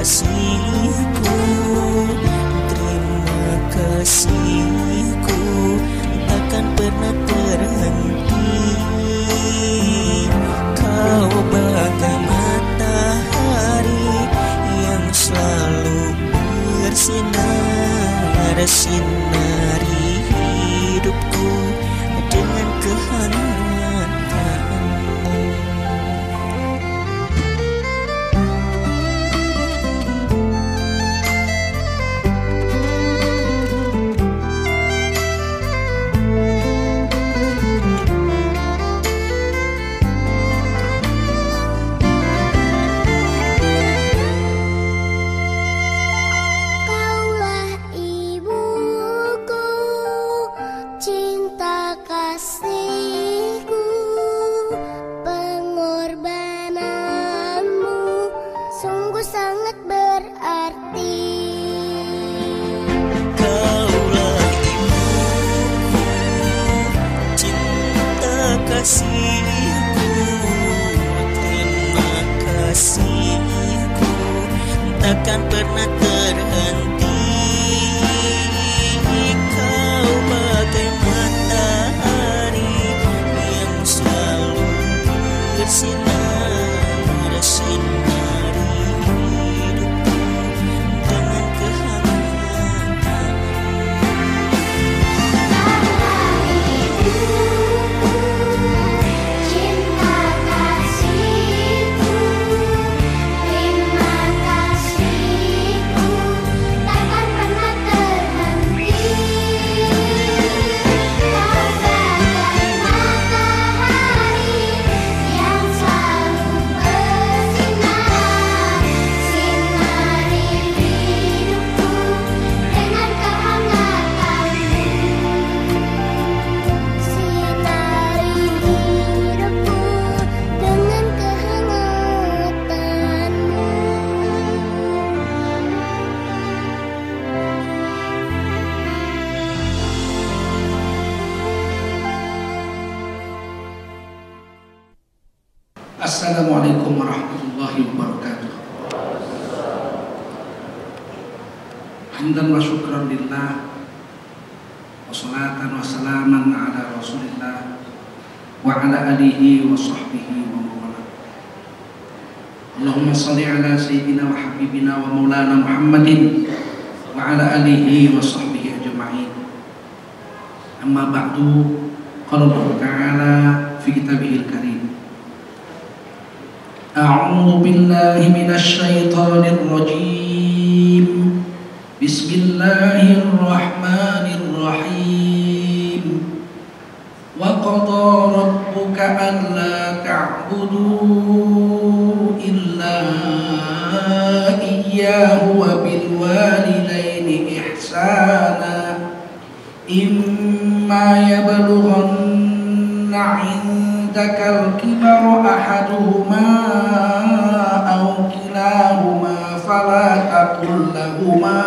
kasihku, terima kasihku, takkan pernah terhenti. Kau bagai matahari yang selalu bersinar, sinari hidupku dengan kehangatanmu. Takkan pernah terhenti. Kau bagai matahari yang selalu bersinar, sinari hidupku dengan kehangatanmu. Assalamualaikum warahmatullahi wabarakatuh. Hamdan wa syukran lillah, wassalatan wassalaman ala rasulillah wa ala alihi wa sahbihi wa mawala. Allahumma salli ala sayyidina wa habibina wa maulana Muhammadin wa ala alihi wa sahbihi ajma'in. Amma ba'du, qala Allah ta'ala fi kitabihil karim, أعوذ بالله من الشيطان الرجيم بسم الله الرحمن الرحيم وقضى ربك ألا تعبدوا إلا إياه وبالوالدين إحسانا إما يبلغن عندك الكبر أحدهما أو كلاهما فلا تقل لهما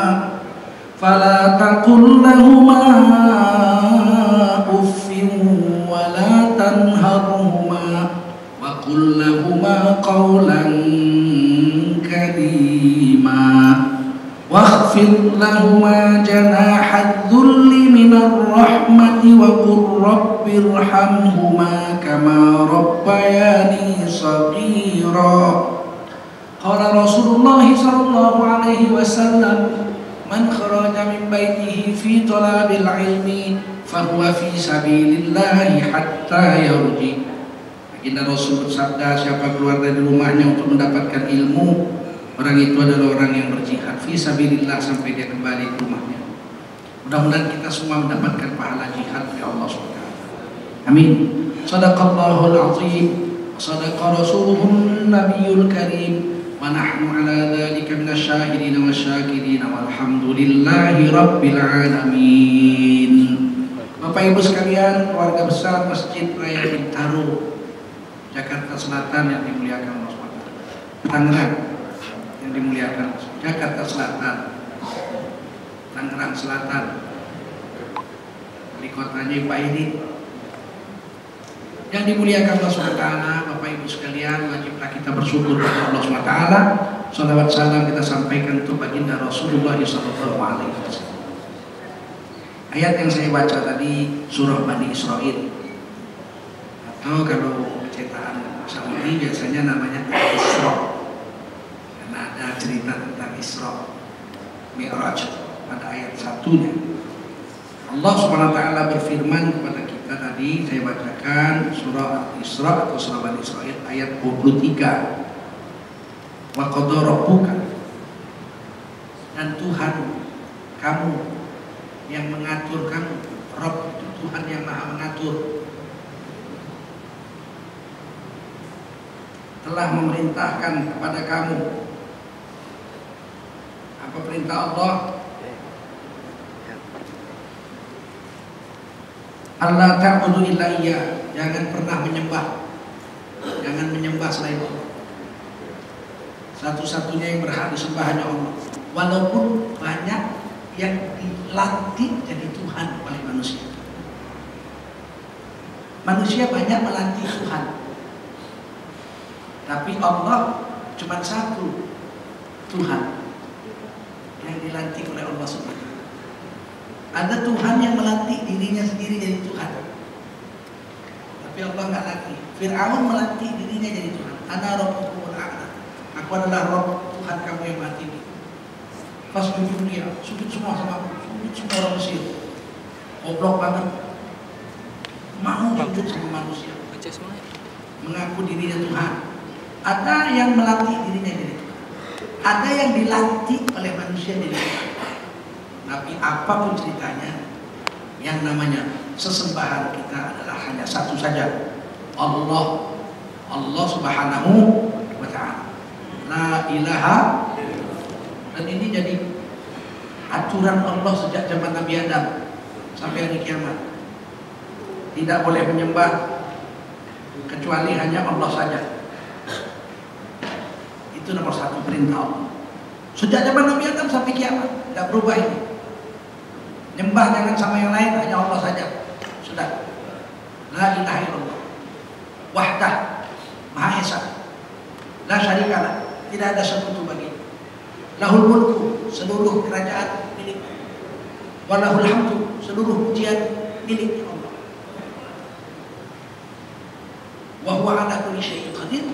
أف ولا تنهرهما وقل لهما قولا كريما واخفض لهما جناح الذل من الرحمة وقل رب ارحمهما كما ربياني صغيرا. قال رسول الله صلى الله عليه وسلم من خرج من بيته في طلب العلم فهو في سبيل الله حتى يرجع. Baginda Rasul bersabda, siapa keluar dari rumahnya untuk mendapatkan ilmu, orang itu adalah orang yang berjihad fi sabilillah sampai dia kembali ke rumahnya. Mudah-mudahan kita semua mendapatkan pahala jihad oleh Allah SWT. Amin. Shadaqallahul azim, shadaqa rasuluhun nabiyul karim, wa nahnu ala dzalika minasyahidin wasyakirin walhamdulillahi rabbil alamin. Bapak Ibu sekalian, keluarga besar Masjid Raya Bintaro Jakarta Selatan yang dimuliakan Allah SWT, Tangerang yang dimuliakan, Jakarta Selatan, Tangerang Selatan, di kotanya Pak ini yang dimuliakan Allah SWT. Bapak Ibu sekalian, wajiblah kita bersyukur kepada Allah SWT Salawat salam kita sampaikan untuk baginda Rasulullah SAW. Ayat yang saya baca tadi surah Bani Israel, atau kalau cetakan Saudi biasanya namanya Isra, karena ada cerita tentang Isra Mi'raj pada ayat satunya. Allah SWT berfirman kepada kita tadi, saya bacakan surah Al-Isra atau surah Bani Israel ayat 23. Wa qadha rabbuka, dan Tuhan kamu yang mengatur kamu. Rabb itu Tuhan yang maha mengatur, telah memerintahkan kepada kamu. Apa perintah Allah? Allah ta'budu illa iya, jangan pernah menyembah, jangan menyembah selain Allah. Satu-satunya yang berhak disembah hanya Allah. Walaupun banyak yang dilantik jadi Tuhan oleh manusia. Manusia banyak melantik Tuhan, tapi Allah cuma satu Tuhan yang dilantik oleh Allah sendiri. Ada Tuhan yang melantik dirinya sendiri jadi Tuhan, tapi Allah nggak lagi. Fir'aun melantik dirinya jadi Tuhan. Ana rabbukumul a'la, aku adalah Rabb, Tuhan kamu yang maha tinggi. Fasjudun dia, sujud semua sama aku, sujud semua orang Mesir. Goblok banget, mau sujud sama manusia, mengaku dirinya Tuhan. Ada yang melantik dirinya jadi Tuhan, ada yang dilantik oleh manusia jadi Tuhan. Tapi apapun ceritanya, yang namanya sesembahan kita adalah hanya satu saja, Allah. Allah Subhanahu wa ta'ala, la ilaha. Dan ini jadi aturan Allah sejak zaman Nabi Adam sampai hari kiamat. Tidak boleh menyembah kecuali hanya Allah saja. Itu nomor satu perintah Allah. Sejak zaman Nabi Adam sampai kiamat, tidak berubah ini. Nyembah jangan sama yang lain, hanya Allah saja. Sudah. La ilaha illallah. Wahdah, Maha Esa. La syarikalah, tidak ada sekutu baginya. Lahul mulku, seluruh kerajaan milik. Walahul hamdu, seluruh pujian milik Allah. Wa huwa ala kulli syai'in qadir,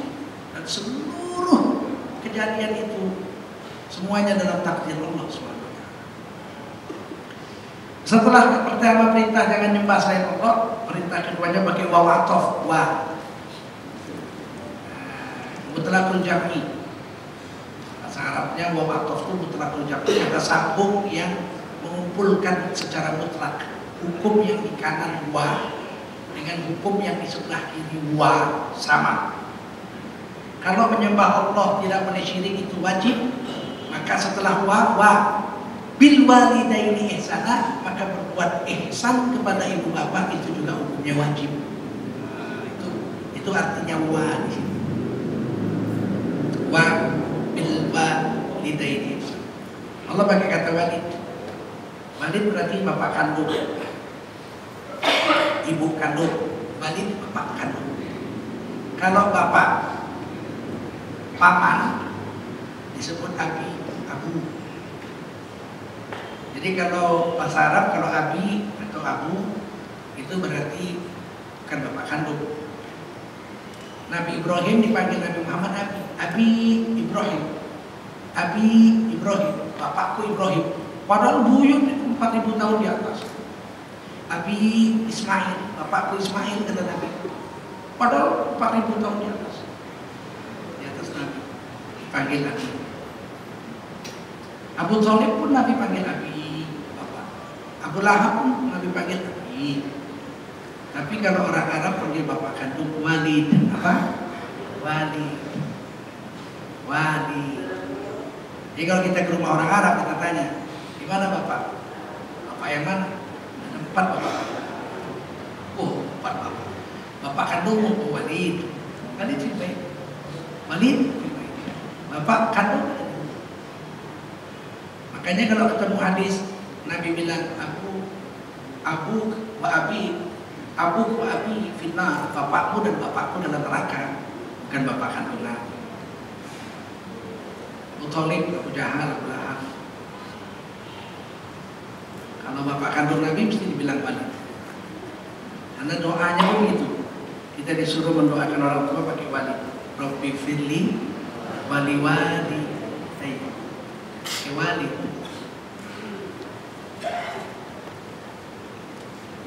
dan seluruh kejadian itu semuanya dalam takdir Allah SWT. Setelah pertama perintah jangan nyembah selain Allah, perintah keduanya pakai waw atof, wa mutlaqul jam'i. Bahasa Arabnya waw atof itu mutlaqul jam'i, ada sambung yang mengumpulkan secara mutlak hukum yang di kanan wa dengan hukum yang di sebelah kiri wa sama. Kalau menyembah Allah tidak boleh syirik itu wajib, maka setelah wa bil walidaini ihsana, maka berbuat ihsan kepada ibu bapak itu juga hukumnya wajib. Itu artinya wa di sini. Wa bil walidaini ihsana. Allah pakai kata walid. Walid berarti bapak kandung, ibu kandung. Walid bapak kandung. Kalau bapak paman disebut abi, abu. Jadi kalau bahasa Arab, kalau abi atau abu itu berarti bukan bapak kandung. Nabi Ibrahim dipanggil Nabi Muhammad abi, abi Ibrahim, abi Ibrahim, bapakku Ibrahim. Padahal buyut itu 4000 tahun di atas. Abi Ismail, bapakku Ismail kata Nabi. Padahal 4000 tahun di atas. Di atas Nabi dipanggil abi. Abu Thalib pun Nabi panggil abi, bapak. Abu Lahab pun Nabi panggil abi. Tapi kalau orang Arab panggil bapak kandung Walid, apa? Walid. Walid. Jadi kalau kita ke rumah orang Arab kita tanya, di mana bapak? Bapak yang mana? Ada 4 bapak. Oh, 4 bapak. Bapak kandung Walid. Walid baik. Walid baik. Bapak kandung. Makanya kalau ketemu hadis Nabi bilang abu wa abi finnar, bapakmu dan bapakku dalam neraka, bukan bapak kandung Nabi. Abu Thalib, Abu Jahal, Abu Lahab. Kalau bapak kandung Nabi mesti dibilang wali. Karena doanya begitu. Kita disuruh mendoakan orang tua pakai wali. Rabbi firli wali wali. Pakai wali.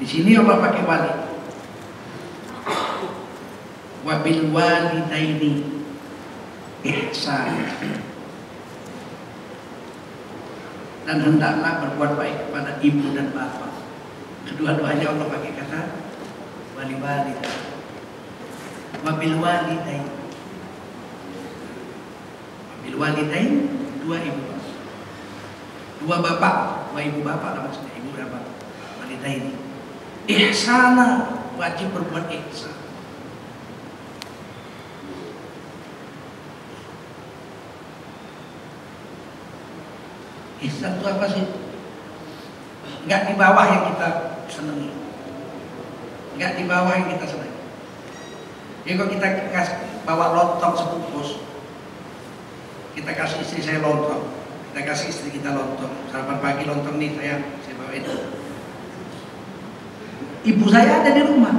Di sini Allah pakai wali. Wabil walidaini ihsan. Dan hendaklah berbuat baik kepada ibu dan bapak. Kedua-duanya Allah pakai kata wali-wali. Wabil walidain. Wabil walidain, dua ibu. Dua bapak, dua ibu bapak lah maksudnya, ibu dan bapak. Walidain. Ihsana, wajib berbuat ihsan. Ihsan itu apa sih? Enggak di bawah yang kita senangi. Enggak di bawah yang kita senangi. Jadi kalau kita bawa lontong sebungkus, kita kasih istri saya lontong, kita kasih istri kita lontong. Sarapan pagi lontong nih saya bawa itu. Ibu saya ada di rumah.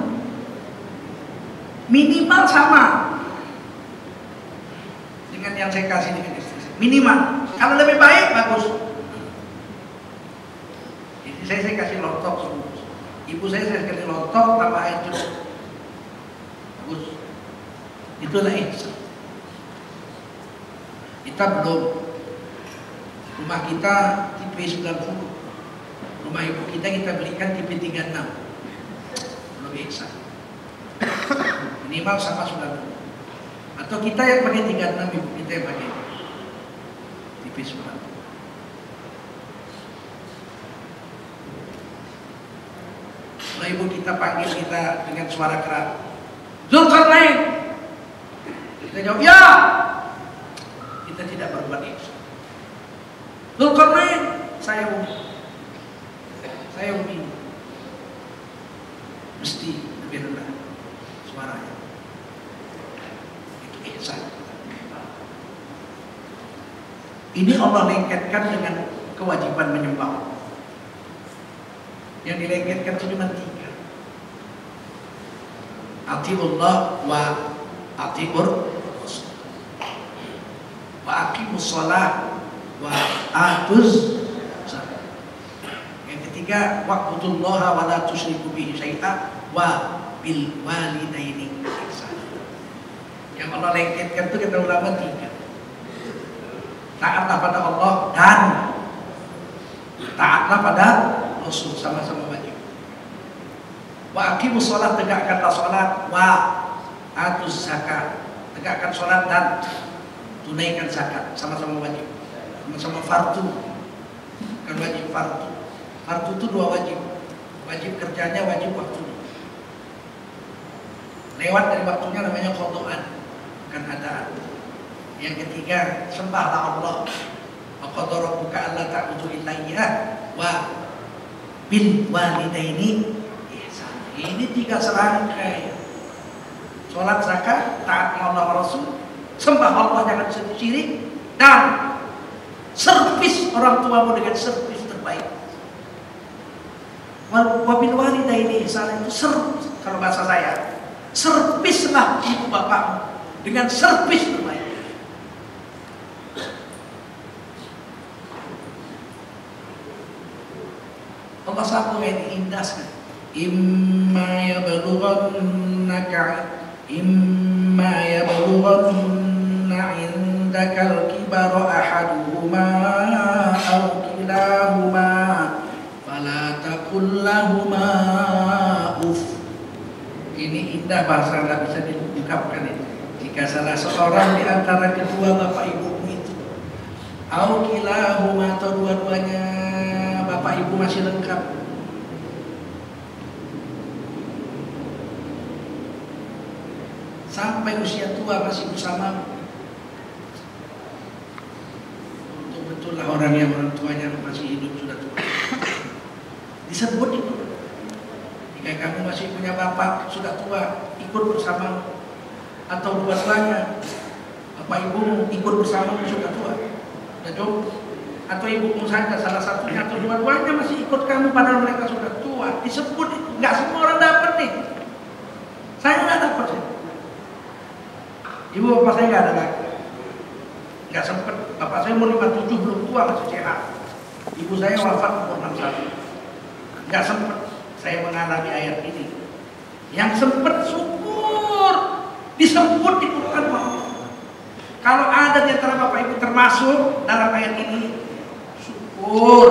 Minimal sama dengan yang saya kasih dengan istri saya. Minimal. Kalau lebih baik bagus. Saya kasih lontong sebungkus. Ibu saya kasih lontong tambah air jeruk. Bagus. Itulah ihsan. Kita belum. Rumah kita tipe 90. Rumah ibu kita belikan tipe 36. Belum ihsan. Minimal sama 90. Atau kita yang pakai 36, ibu kita yang pakai tipe 90. Kalau ibu kita panggil kita dengan suara keras, Zulkarnain, kita jawab ya. Kita tidak berbuat ihsan. Zulkarnain, saya umi, mesti lebih rendah suaranya. Itu ihsan. Ini Allah lengketkan dengan kewajiban menyembah. Yang dilengketkan itu cuma 3. Atiullah wa atiur rasul. Wa aqimus shalah wa atuz zakat. Yang ketiga, wa'budullaha wa la tusyriku bihi syai'a wa bil walidaini ihsana. Yang Allah lengketkan itu kata ulama 3. Taatlah pada Allah dan taatlah pada Rasul, sama-sama wajib. Wa aqimus shalah, tegakkanlah salat, wa atuz zakat, tegakkan salat dan tunaikan zakat, sama-sama wajib. Sama-sama fardu. Bukan wajib, fardu. Fardu itu 2 wajib. Wajib kerjanya, wajib waktunya. Lewat dari waktunya namanya qadaan, bukan adaan. Yang ketiga, sembahlah Allah. Wa qadara rabbuka alla ta'budu illa iyyah wa bil walidaini ihsan. Ini 3 serangkai. Salat, zakat, taat Allah Rasul, sembah Allah jangan syirik, dan servis orang tuamu dengan servis terbaik. Wa bil walidaini ihsan itu kalau bahasa saya, servislah ibu bapakmu dengan servis terbaik. Allah satu yang diindahkan. Imma yablughanna indakal kibara ahaduhuma aw kilahuma fala taqul lahuma uff. Ini indah, bahasa nggak bisa diungkapkan ini. Jika salah seorang di antara kedua bapak ibu itu, aw kilahuma, atau dua-duanya bapak ibu masih lengkap, sampai usia tua masih bersama, betul-betul lah orang yang orang tuanya masih hidup sudah tua. Disebut itu. Jika kamu masih punya bapak sudah tua, ikut bersama, atau dua-duanya bapak ibu ikut bersama sudah tua, sudah jomblo, atau ibumu saja salah satunya atau dua-duanya masih ikut kamu padahal mereka sudah tua, disebut itu. Nggak semua orang dapat nih. Saya nggak dapat. Ibu bapak saya nggak ada lagi, nggak sempet. Bapak saya umur 57 belum tua masih sehat. Ibu saya wafat umur 61. Nggak sempet saya mengalami ayat ini. Yang sempet syukur disebut di Quran. Kalau ada di antara bapak ibu termasuk dalam ayat ini, syukur.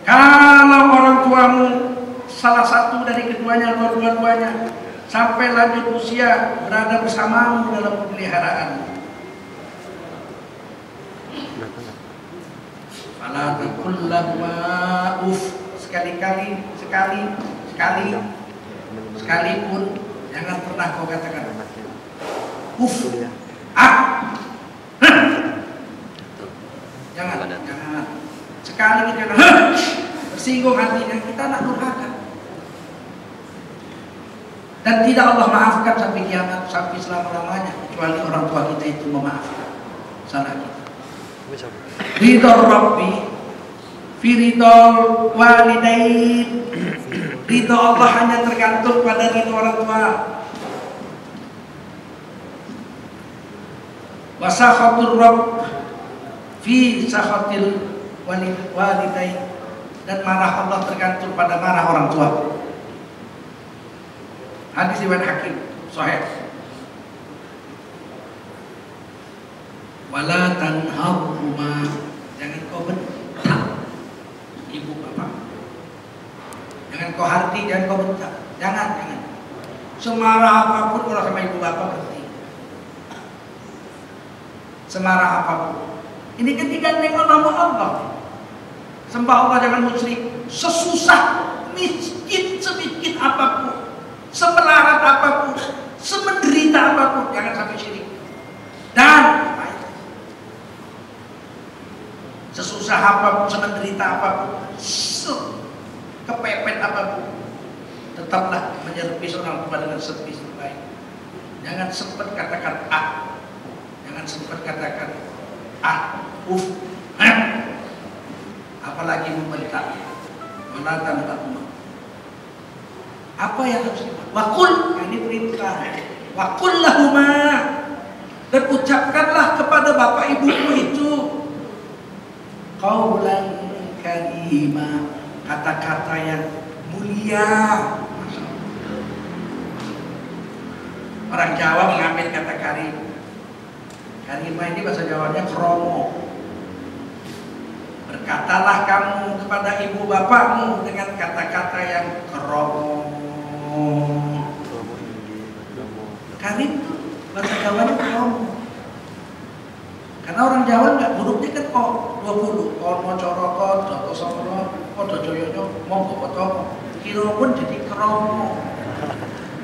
Kalau orang tuamu salah satu dari keduanya atau dua-duanya sampai lanjut usia berada bersamamu dalam pemeliharaan, fala taqul lahuma uff, sekalipun jangan pernah kau katakan uff, jangan sekali kita tersinggung hatinya, kita anak durhaka. Dan tidak Allah maafkan sampai kiamat, sampai selama-lamanya, kecuali orang tua kita itu memaafkan salah kita. Ridho Rabbi fi ridho walidain. Ridho Allah hanya tergantung pada ridho orang tua. Wa sakhatur Rabb fi sakhatil walidain. Dan marah Allah tergantung pada marah orang tua. Hadis riwayat Hakim sahih. Wala tanharhuma, jangan kau bentak ibu bapak. Jangan kau hardi, jangan kau bentak. Jangan. Semarah apapun kalau sama ibu bapak berhenti. Semarah apapun. Ini kan digandeng nama Allah. Sembah Allah, jangan musyrik. Sesusah, miskin, semiskin apapun, semelarat apapun, semenderita apapun, jangan sampai syirik. Dan sesusah apapun, semenderita apapun, kepepet apapun, tetaplah menyervis orang tua dengan servis terbaik. Jangan sempat katakan jangan sempat katakan apalagi membentak. Wala tanharhuma. Apa yang harus kita? Waqul, ini perintah. Waqul lahuma, dan ucapkanlah kepada bapak ibumu itu qaulan karima, kata-kata yang mulia. Orang Jawa mengambil kata karim. Karimah ini bahasa Jawanya kromo. Berkatalah kamu kepada ibu bapakmu dengan kata-kata yang kromo. Karim bahasa Jawanya kromo. Karena orang Jawa nggak hurufnya kan 20. Ono corokot, joto somro, odo joyoyo, monggo potong. Kiro pun jadi kromo.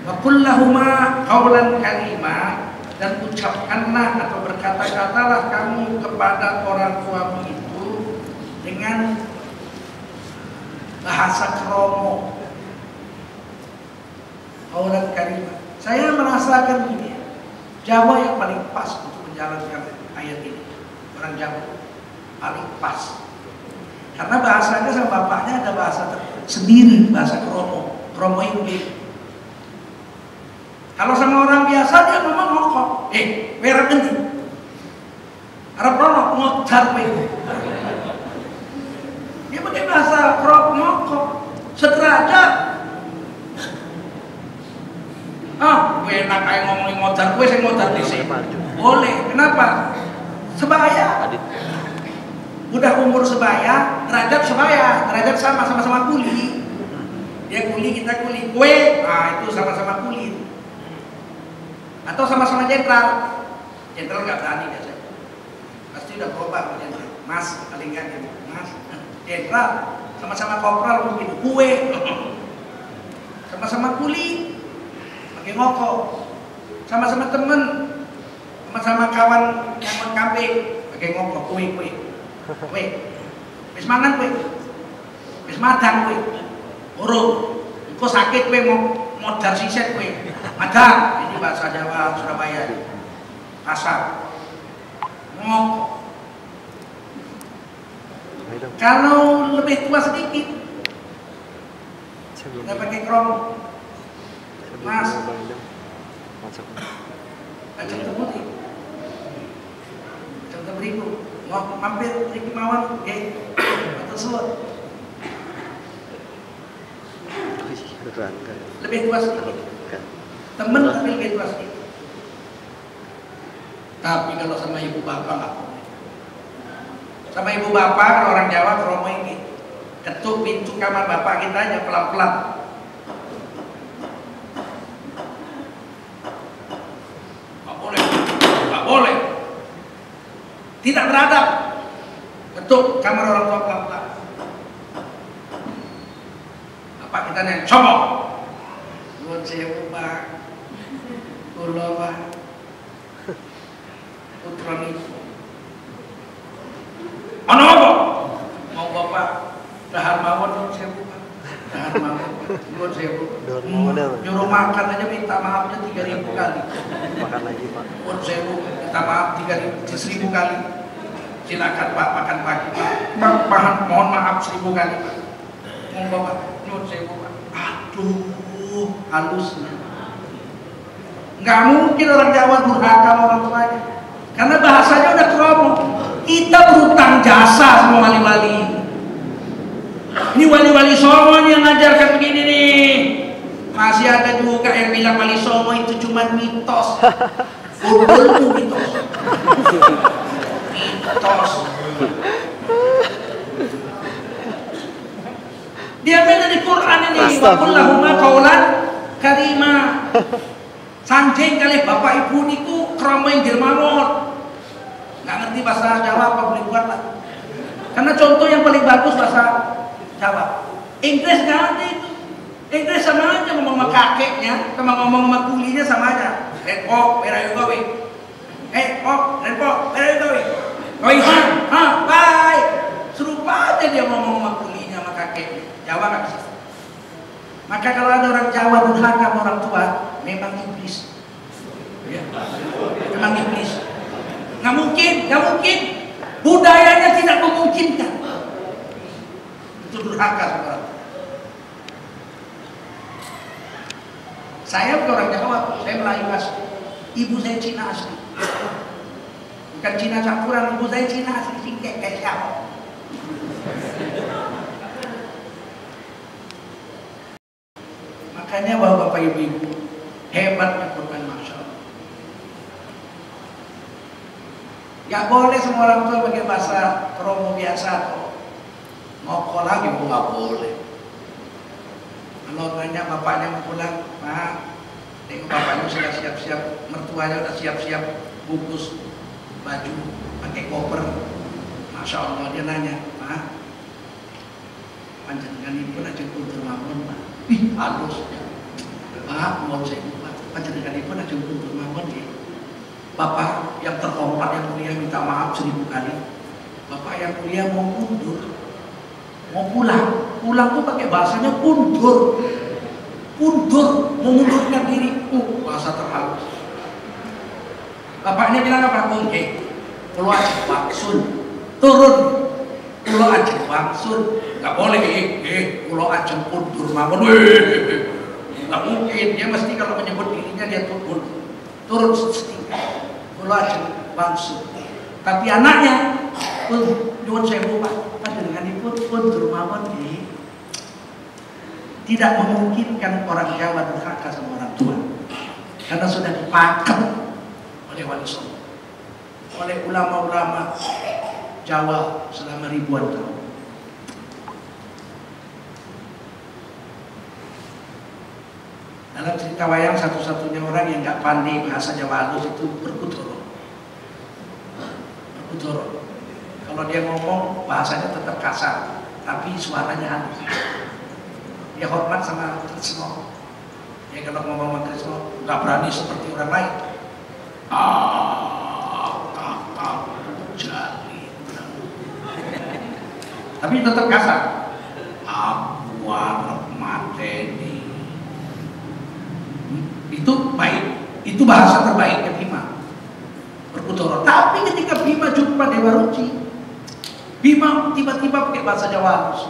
Wa kullahuma qaulan karima, dan ucapkanlah atau berkata-katalah kamu kepada orang tuamu itu dengan bahasa kromo. Qaulan karima. Saya merasakan ini Jawa yang paling pas untuk menjalankan ayat ini. Orang Jawa paling pas. Karena bahasanya sama bapaknya ada bahasa sendiri, bahasa kromo. Kromo itu. Kalau sama orang biasa dia ngomong ngokok. Merah ganti. Arab kromo ngotar itu. Dia pakai bahasa kromo ngokok. Sederajat. Gue enak kayak ngomongin ngotar, gue saya ngotar di sini. Boleh, kenapa? Sebaya. Udah umur sebaya, derajat sebaya, derajat sama-sama kuli. Dia kuli, kita kuli. Gue, itu sama-sama kuli. Atau sama-sama jenderal. Jenderal nggak berani biasanya. Pasti udah berubah jenderal. Mas, paling nggak gitu. Mas, jenderal, sama-sama kopral mungkin. Gue, sama-sama kuli. Pakai ngokok, sama-sama temen, sama-sama kawan yang mengkampe, pakai ngokok, kue, wis mangan kue, wis madang kue, urung, kok sakit kue mau modal siset kue, madang, ini bahasa Jawa Surabaya, kasar, ngokok, Kalau lebih tua sedikit, nggak pakai kromo. Mas, macam terbudi, macam terberiku, mau mampir Riki Mawar, atau suat. Lebih tua sedikit, temen tapi lebih tua sedikit. Tapi kalau sama ibu bapak nggak boleh. Sama ibu bapak kalau orang Jawa kromo ini ketuk pintu kamar bapak kita aja pelan-pelan. Nggak boleh, nggak boleh. Tidak beradab. Ketuk kamar orang tua pelan-pelan. Bapak kita nih, sombong. Nuwun sewu Pak, kula Pak, putra niku. Ono apa? Mau bapak dahar mawon nuwun sewu Pak. Dahar mawon nuwun sewu. Nyuruh makan aja minta maafnya 3.000 kali. Makan lagi Pak. Nuwun sewu, minta maaf 3.000 kali. Silakan Pak makan pagi Pak. Pak mohon maaf 1.000 kali Pak. Mau bapak nuwun sewu Pak. Aduh, halusnya. Nggak mungkin orang Jawa durhaka sama orang tuanya. Karena bahasanya udah kromo. Kita berutang jasa sama wali-wali. Ini wali-wali Songo yang ngajarkan begini nih. Masih ada juga yang bilang wali Songo itu cuma mitos. Ulmu mitos. Mitos. Dia main dari Quran ini. Wakullahumma qaulan karima. Sanjing kali bapak ibu niku kromo yang dirmamon. Nggak ngerti bahasa Jawa apa boleh buat lah. Karena contoh yang paling bagus bahasa Jawa. Inggris nggak ada itu. Inggris sama aja ngomong sama kakeknya, sama ngomong sama kulinya sama aja. Repok, where are you going? Repok, where are you going? Going home, bye. Serupa aja dia ngomong sama kulinya, sama kakeknya. Jawa nggak bisa. Maka kalau ada orang Jawa durhaka sama orang tua, memang iblis. Ya. Memang iblis. Nggak mungkin. Budayanya tidak memungkinkan. Itu durhaka saudara. Saya bukan orang Jawa, saya Melayu asli. Ibu saya Cina asli. Bukan Cina campuran, ibu saya Cina asli, singkek kayak siapa. Makanya bapak ibu hebatnya Quran, masya Allah. Gak boleh semua orang tua pakai bahasa kromo biasa atau ngokol lagi, nggak boleh. Kalau nanya bapaknya mau pulang, Pak, tengok bapaknya sudah siap-siap, mertuanya sudah siap-siap bungkus baju, pakai koper. Masya Allah, dia nanya, Pak, panjenengan ibu aja kultur mawon, Pak. Ih, halus. Pak, mohon saya, Pak, panjenengan ibu aja kultur mawon ya. Bapak yang terhormat yang mulia minta maaf 1.000 kali. Bapak yang mulia mau mundur, mau pulang tuh pakai bahasanya mundur, mengundurkan diri. Bahasa terhalus. Bapaknya bilang apa? Oke, pulau aja waksun, turun, pulau aja waksun, nggak boleh. Pulau aja mundur, mawon. Nggak mungkin. Dia mesti kalau menyebut dirinya dia turun setingkat. Pulau aja waksun. Tapi anaknya nyuwun sewu Pak, panjenenganipun mundur mawon nggih. Tidak memungkinkan orang Jawa durhaka sama orang tua. Karena sudah dipakem oleh wali songo, oleh ulama-ulama Jawa selama ribuan tahun. Dalam cerita wayang satu-satunya orang yang nggak pandai bahasa Jawa halus itu Berkudoro. Kalau dia ngomong bahasanya tetap kasar, tapi suaranya halus. Dia hormat sama Krisno. Ya kalau ngomong sama Krisno nggak berani seperti orang lain. Kakak jali. Tapi tetap kasar. Aku arep mateni. Itu baik. Itu bahasa terbaiknya Bima. Berkudoro. Tapi ketika Bima jumpa Dewa Ruci, Bima tiba-tiba pakai bahasa Jawa halus.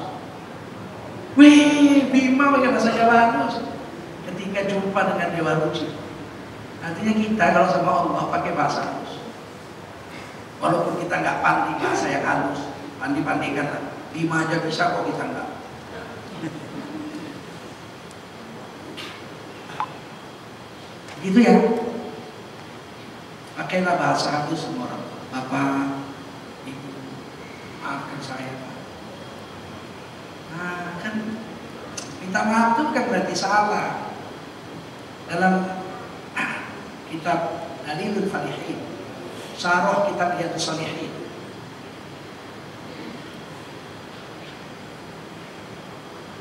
Wih, Bima pakai bahasa Jawa halus. Ketika jumpa dengan Dewa Ruci. Artinya kita kalau sama Allah pakai bahasa halus. Walaupun kita nggak pandai bahasa yang halus, pandai-pandaikan lah. Bima aja bisa kok kita nggak. Gitu ya. Pakailah bahasa halus semua orang. Bapak, Ibu, maafkan saya. Nah, kan minta maaf itu kan berarti salah. Dalam kitab Dalilul Falihin, Syarah kitab Riyadhus Shalihin,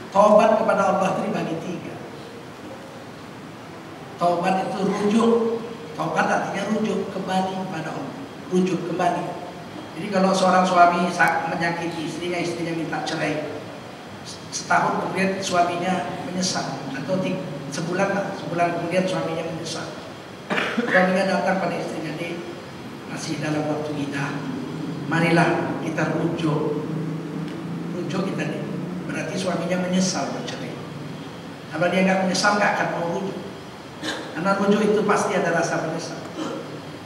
taubat kepada Allah itu dibagi 3. Taubat itu rujuk. Taubat artinya rujuk kembali kepada Allah. Rujuk kembali. Jadi kalau seorang suami menyakiti istrinya, istrinya minta cerai, setahun kemudian suaminya menyesal, atau sebulan kemudian suaminya menyesal, suaminya datang pada istrinya, "Dek, masih dalam waktu kita, marilah kita rujuk kita nih." Berarti suaminya menyesal bercerai. Kalau dia nggak menyesal, nggak akan mau rujuk. Karena rujuk itu pasti ada rasa menyesal.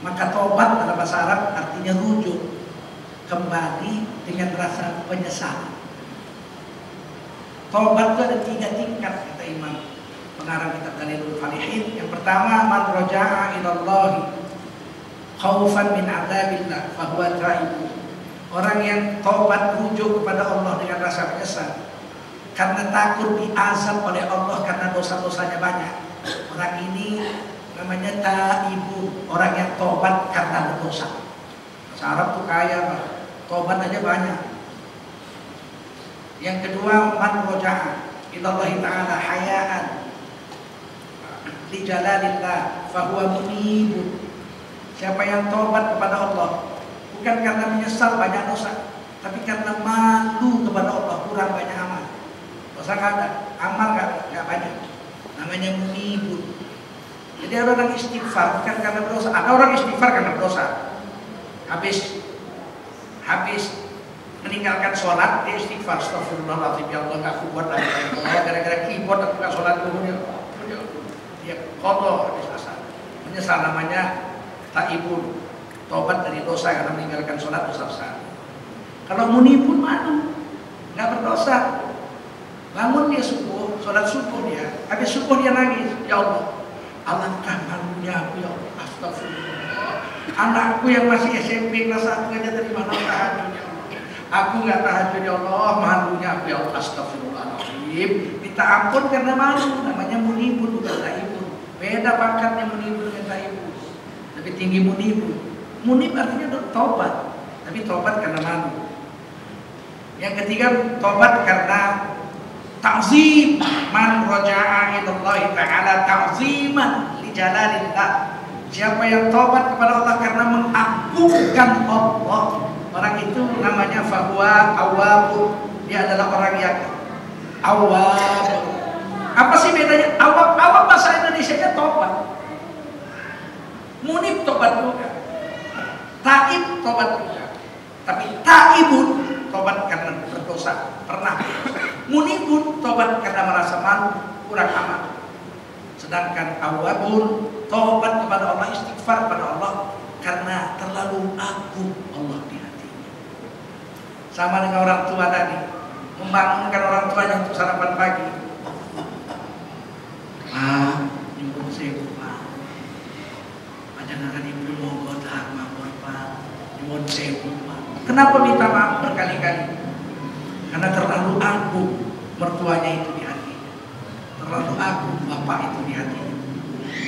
Maka tobat dalam bahasa Arab artinya rujuk kembali dengan rasa penyesalan. Tobat itu ada 3 tingkat kata Imam pengarang kitab Dalilul Falihin. Yang pertama, man raja'a ilallahi khaufan min adzabillah fa huwa taib. Orang yang tobat rujuk kepada Allah dengan rasa menyesal karena takut diazab oleh Allah karena dosa-dosanya banyak. Orang ini namanya taibu, orang yang tobat karena berdosa. Bahasa Arab tuh kaya, Pak. Tobat aja banyak. Yang kedua, man raja'a ilallahi ta'ala hayaan li jalalillah fa huwa munib. Siapa yang tobat kepada Allah bukan karena menyesal banyak dosa, tapi karena malu kepada Allah, kurang banyak amal. Dosa nggak ada, amal nggak banyak. Namanya munibun. Jadi ada orang istighfar bukan karena berdosa. Ada orang istighfar karena berdosa. Habis meninggalkan sholat, dia istighfar, astagfirullahaladzim, ya Allah nggak kuat lagi, gara-gara keyboard aku nggak sholat dulu, dia kotor habis asar. Menyesal, namanya taibun, tobat dari dosa karena meninggalkan sholat dosa besar. Kalau munibun malu, nggak berdosa. Bangun dia subuh, sholat subuh dia, habis subuh dia nangis, ya Allah, alangkah malunya aku ya Allah, astagfirullah. Anakku yang masih SMP kelas 1 aja dari mana tahajud ya Allah. Aku nggak tahajud ya Allah, malunya aku ya Allah, astagfirullahaladzim. Minta ampun karena malu, namanya munibun bukan taibun. Beda pangkatnya munibun dengan taibun. Lebih tinggi munibun. Munib artinya tobat, tapi tobat karena malu. Yang ketiga, tobat karena ta'zim. Man raja'a ilallahi ta'ala ta'ziman li jalalillah. Siapa yang tobat kepada Allah karena mengagungkan Allah, orang itu namanya fahuwa awwab. Dia adalah orang yang awwab. Apa sih bedanya? Awwab bahasa Indonesianya tobat. Munib tobat juga. Taib tobat juga. Tapi taibun tobat karena berdosa, pernah berdosa. Munibun tobat karena merasa malu, kurang amal. Sedangkan awwabun tobat kepada Allah, istighfar kepada Allah karena terlalu agung Allah di hatinya. Sama dengan orang tua tadi, membangunkan orang tuanya untuk sarapan pagi. Nyuwun sewu, Pak. Panjenengan ibu monggo tahap mawon, Pak. Nyuwun sewu, Pak. Kenapa minta maaf berkali-kali? Karena terlalu agung mertuanya itu di hatinya. Terlalu agung bapak itu di hatinya.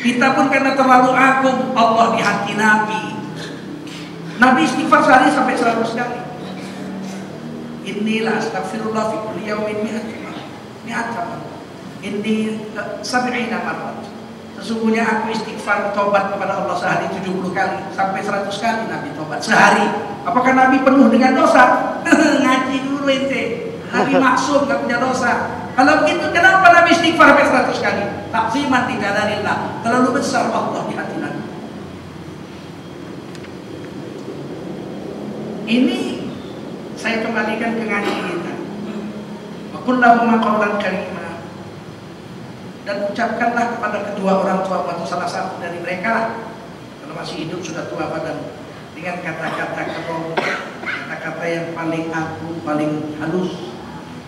Kita pun karena terlalu agung Allah di hati Nabi. Nabi istighfar sehari sampai 100 kali. Inilah astagfirullah fi kulli yaumin mi'atan. Ini 70 marrat. Sesungguhnya aku istighfar tobat kepada Allah sehari 70 kali sampai 100 kali Nabi tobat sehari. Apakah Nabi penuh dengan dosa? Ngaji dulu ente. Nabi maksum, gak punya dosa. Kalau begitu kenapa Nabi istighfar sampai 100 kali? Takziman di jalanillah. Terlalu besar Allah di hati Nabi. Ini saya kembalikan ke ngaji kita. Wa qul lahum qawlan karima. Dan ucapkanlah kepada kedua orang tua atau salah satu dari mereka lah, kalau masih hidup sudah tua badan, dengan kata-kata kerom, kata-kata yang paling agung, paling halus.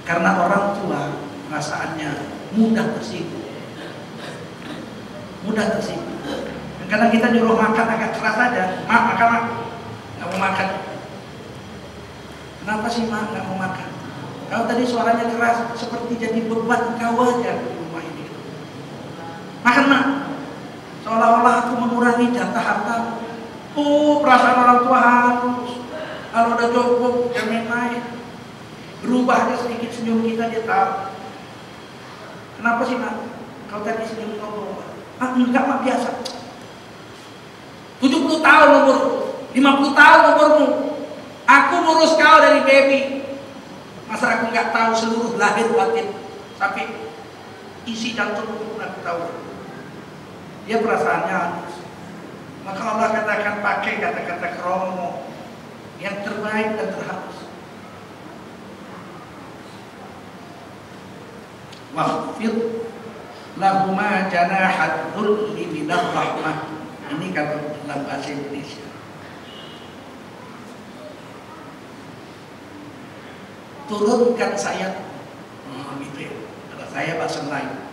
Karena orang tua perasaannya mudah tersinggung. Mudah tersinggung. Kadang kita nyuruh makan agak keras aja, mak makan mak, nggak mau makan. Kenapa sih mak nggak mau makan? Kau tadi suaranya keras, seperti jadi beban kau aja di rumah ini. Makan mak, seolah-olah aku mengurangi jatah harta. Oh, perasaan orang tua halus. Kalau udah cukup, jangan main. Berubahnya sedikit senyum kita, dia tahu. Kenapa sih mak? Kau tadi senyum kau berubah. Ah, enggak mak, biasa. 70 tahun umurku, 50 tahun umurmu. Aku ngurus kau dari baby. Masa aku nggak tahu seluruh lahir batin sampai isi jantung pun aku tahu. Dia perasaannya halus. Maka Allah katakan pakai kata-kata kromo yang terbaik dan terhalus. Wakhfid lahuma janahad dhulli minar rahmah. Ini kalau dalam bahasa Indonesia. Turunkan sayap. Gitu ya. Kalau saya bahasa lain.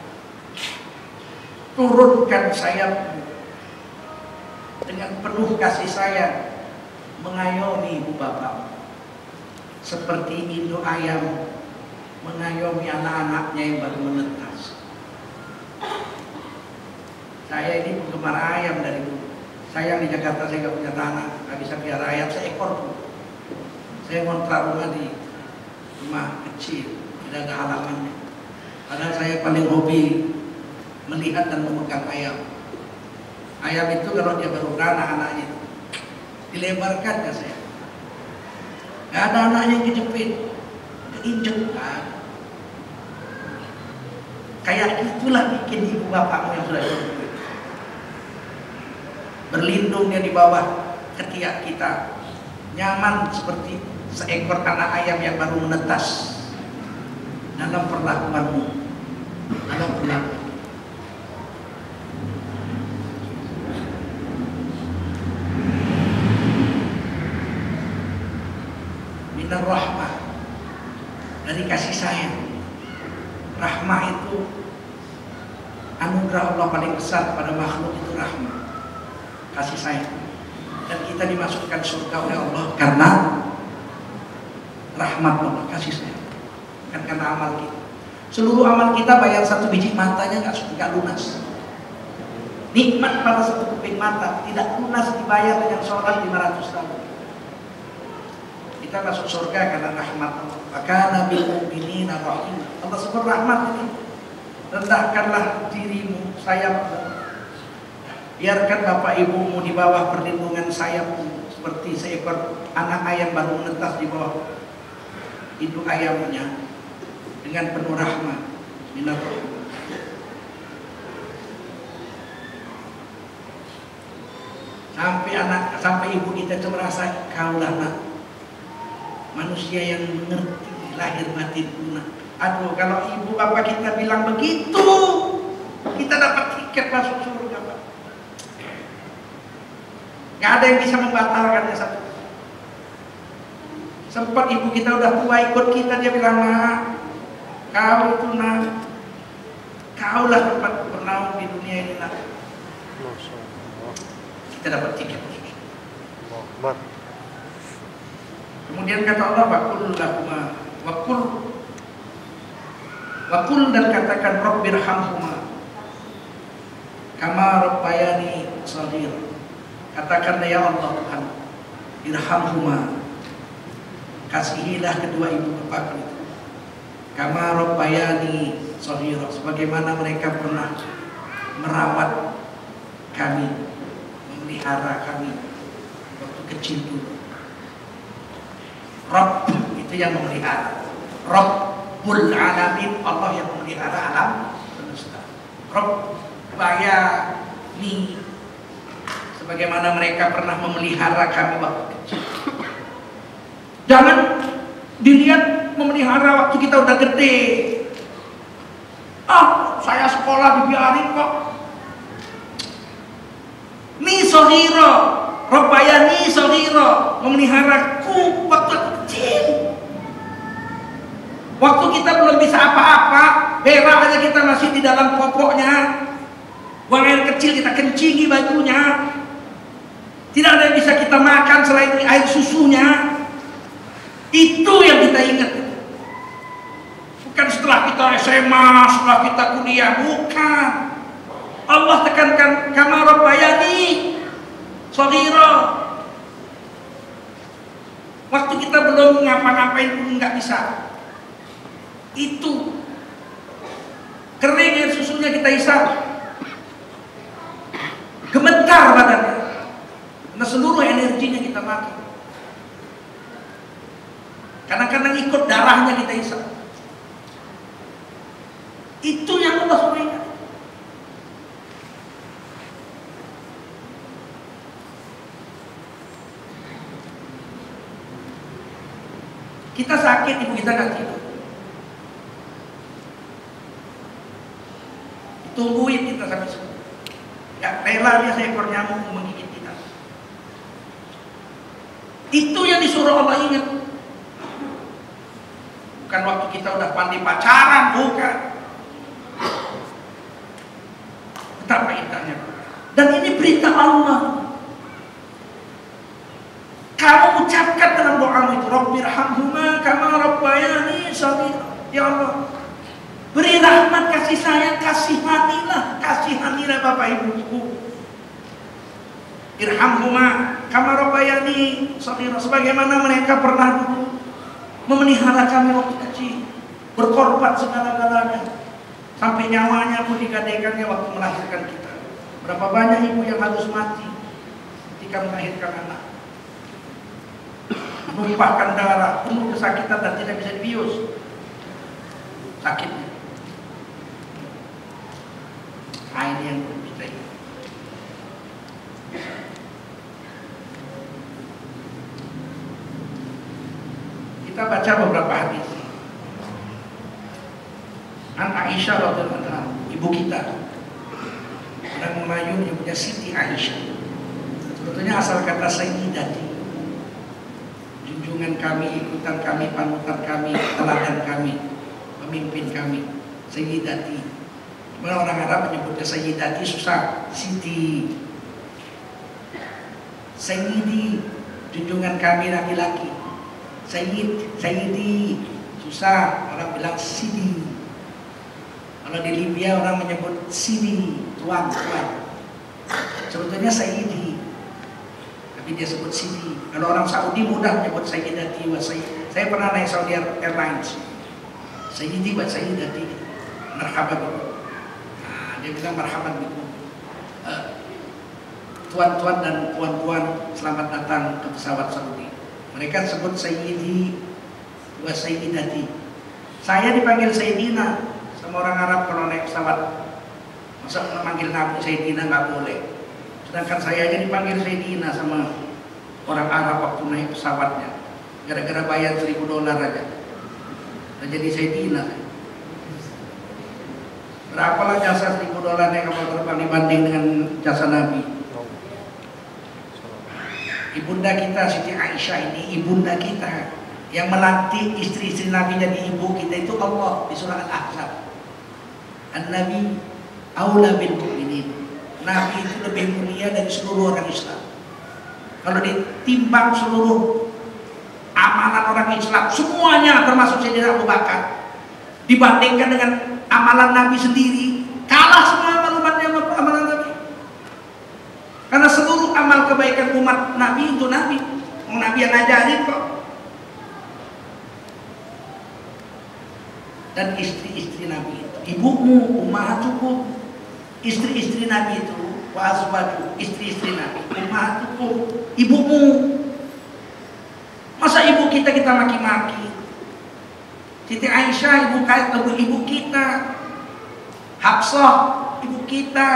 Turunkan sayap dengan penuh kasih sayang, mengayomi ibu bapak, seperti induk ayam mengayomi anak-anaknya yang baru menetas. Saya ini penggemar ayam dari dulu. Sayang di Jakarta saya nggak punya tanah, nggak bisa piara ayam seekor pun. Saya ngontrak rumah di rumah kecil, tidak ada halamannya. Padahal saya paling hobi melihat dan memegang ayam. Ayam itu kalau dia baru beranak anaknya itu dilebarkan ya saya. Nggak ada anaknya yang kejepit, keinjek kan. Kayak itulah bikin ibu bapakmu yang sudah hidup. Berlindung dia di bawah ketiak kita, nyaman seperti seekor anak ayam yang baru menetas. Dalam perlakuanmu, dalam perlakuan. Minar rahmah, dari kasih sayang. Rahmah itu anugerah Allah paling besar kepada makhluk, itu rahmah, kasih sayang. Dan kita dimasukkan surga oleh Allah karena rahmat Allah, kasih sayang, bukan karena amal kita. Seluruh amal kita bayar satu biji matanya nggak lunas. Nikmat pada satu keping mata tidak lunas dibayar dengan sholat 500 tahun. Kita masuk surga karena rahmat Allah. Maka nabil mu'minina rahim. Allah sebut rahmat ini. Rendahkanlah dirimu, sayapmu. Biarkan bapak ibumu di bawah perlindungan sayapmu, seperti seekor anak ayam baru menetas di bawah induk ayamnya, dengan penuh rahmat. Minar rahmat. Sampai ibu kita itu merasa kaulah nak, manusia yang mengerti lahir batin lunak. Aduh, kalau ibu bapak kita bilang begitu, kita dapat tiket masuk surga, Pak. Gak ada yang bisa membatalkannya satu. Sempat ibu kita udah tua ikut kita, dia bilang, nak, kau itu nak, kaulah tempat bernaung di dunia ini nak. Kita dapat tiket. Kemudian kata Allah, wakul dan katakan Rabbirhamhuma kama rabbayani shaghir. Katakanlah ya Allah Tuhan, irhamhuma, kasihilah kedua ibu bapakku itu, kama rabbayani shaghir, sebagaimana mereka pernah merawat kami, memelihara kami waktu kecil dulu. Rabb itu yang memelihara. Rabbul alamin, Allah yang memelihara alam semesta. Rabb bayani, sebagaimana mereka pernah memelihara kami waktu kecil. Jangan Dilihat memelihara waktu kita udah gede. Saya sekolah dibiarin kok. Ni sohiro, Rabbayani sohiro, memeliharaku waktu aku kecil. Waktu kita belum bisa apa-apa, berak aja kita masih di dalam popoknya. Buang air kecil kita kencingi bajunya. Tidak ada yang bisa kita makan selain air susunya. Itu yang kita ingat. Bukan setelah kita SMA, setelah kita kuliah, bukan. Allah tekankan kama rabbayani shaghira. Waktu kita belum ngapa-ngapain pun nggak bisa. Itu kering air susunya kita hisap. Gemetar badannya. Karena seluruh energinya kita makan. Kadang-kadang ikut darahnya kita hisap. Itu yang Allah sampaikan. Kita sakit, ibu kita nggak tidur. Tungguin kita sampai sembuh. Gak rela dia seekor nyamuk menggigit kita. Itu yang disuruh Allah ingat. Bukan waktu kita udah pandai pacaran, bukan. Betapa indahnya. Dan ini berita Allah. Kamu ucapkan dalam doamu itu, Rabbirhamhuma kama rabbayani shaghira. Ya Allah, beri rahmat, kasih sayang, kasihanilah bapak ibuku. Irhamhuma kama rabbayani shaghira, sebagaimana mereka pernah dulu memelihara kami waktu kecil, berkorban segala-galanya, sampai nyawanya pun digadaikannya waktu melahirkan kita. Berapa banyak ibu yang harus mati ketika melahirkan anak, menumpahkan darah, penuh kesakitan dan tidak bisa dibius sakitnya. Ini yang kita ingat. Kita baca beberapa hadis. An Aisyah radhiyallahu anha, ibu kita. Orang Melayu menyebutnya Siti Aisyah. Sebetulnya asal kata Sayyidati. Junjungan kami, ikutan kami, panutan kami, teladan kami, pemimpin kami, Sayyidati. Kemudian orang Arab menyebutnya Sayyidati susah, Siti. Sayyidi, junjungan kami laki-laki. Sayyidi, susah, orang bilang Sidi. Kalau di Libya orang menyebut Sidi, tuan. Sebetulnya Sayyidi, tapi dia sebut Sidi. Kalau orang Saudi mudah menyebut Sayyidati wa Sayyid. Saya pernah naik Saudi Airlines. Sayyidi wa Sayyidati. Marhaban. Dia bilang marhaban gitu. Tuan-tuan dan puan-puan, selamat datang ke pesawat Saudi. Mereka sebut Sayyidi wa Sayyidati. Saya dipanggil Sayyidina sama orang Arab kalau naik pesawat. Masa memanggil Nabi Sayyidina nggak boleh. Sedangkan saya aja dipanggil Sayyidina sama orang Arab waktu naik pesawatnya. Gara-gara bayar $1.000 aja. Nah, jadi Sayyidina. Berapalah jasa $1.000 naik kapal terbang dibanding dengan jasa Nabi. Ibunda kita Siti Aisyah ini, ibunda kita yang melatih istri-istri Nabi jadi ibu kita itu Allah di surah Al-Ahzab. An-Nabi aula bil mu'minin. Nabi itu lebih mulia dari seluruh orang Islam. Kalau ditimbang seluruh amalan orang Islam semuanya termasuk Sayyidina Abu Bakar dibandingkan dengan amalan Nabi sendiri, kalah semua amalan Nabi. Karena seluruh amal kebaikan umat Nabi itu Nabi. Nabi yang ngajarin kok. Dan istri-istri Nabi itu, ibumu, ummahatukum, istri-istri Nabi itu, wa azwaju, istri-istri Nabi, ummahatukum, ibumu. Masa ibu kita maki-maki? Siti Aisyah ibu kita, Hafsah ibu kita,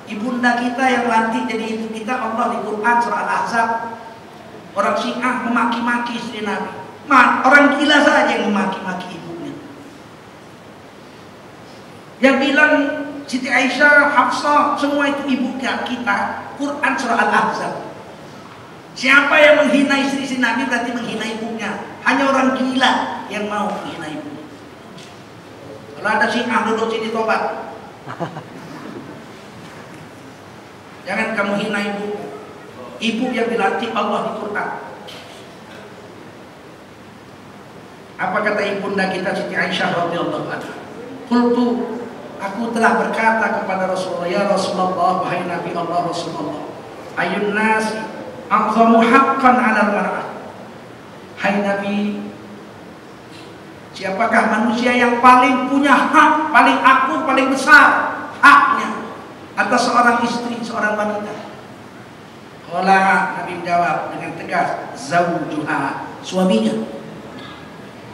ibunda kita yang lantik jadi ibu kita. Allah di Quran surah Al-Ahzab, orang Syiah memaki-maki istri Nabi. Orang gila saja yang memaki-maki ibunya. Yang bilang Siti Aisyah, Hafsah, semua itu ibu kita. Quran surah Al-Ahzab. Siapa yang menghina istri Nabi berarti menghina ibunya. Hanya orang gila yang mau menghina ibunya. Kalau ada Syiah duduk sini tobat. Jangan kamu hina ibu. Ibu yang dilatih Allah di Quran. Apa kata ibunda kita Siti Aisyah radhiyallahu anha? Qultu, aku telah berkata kepada Rasulullah, ya Rasulullah, wahai Nabi Allah Rasulullah, ayun nasi a'zamu haqqan 'alal mar'ah. Hai Nabi, siapakah manusia yang paling punya hak, paling agung, paling besar haknya atas seorang istri, seorang wanita? Qala, Nabi menjawab dengan tegas, zawjuha, suaminya.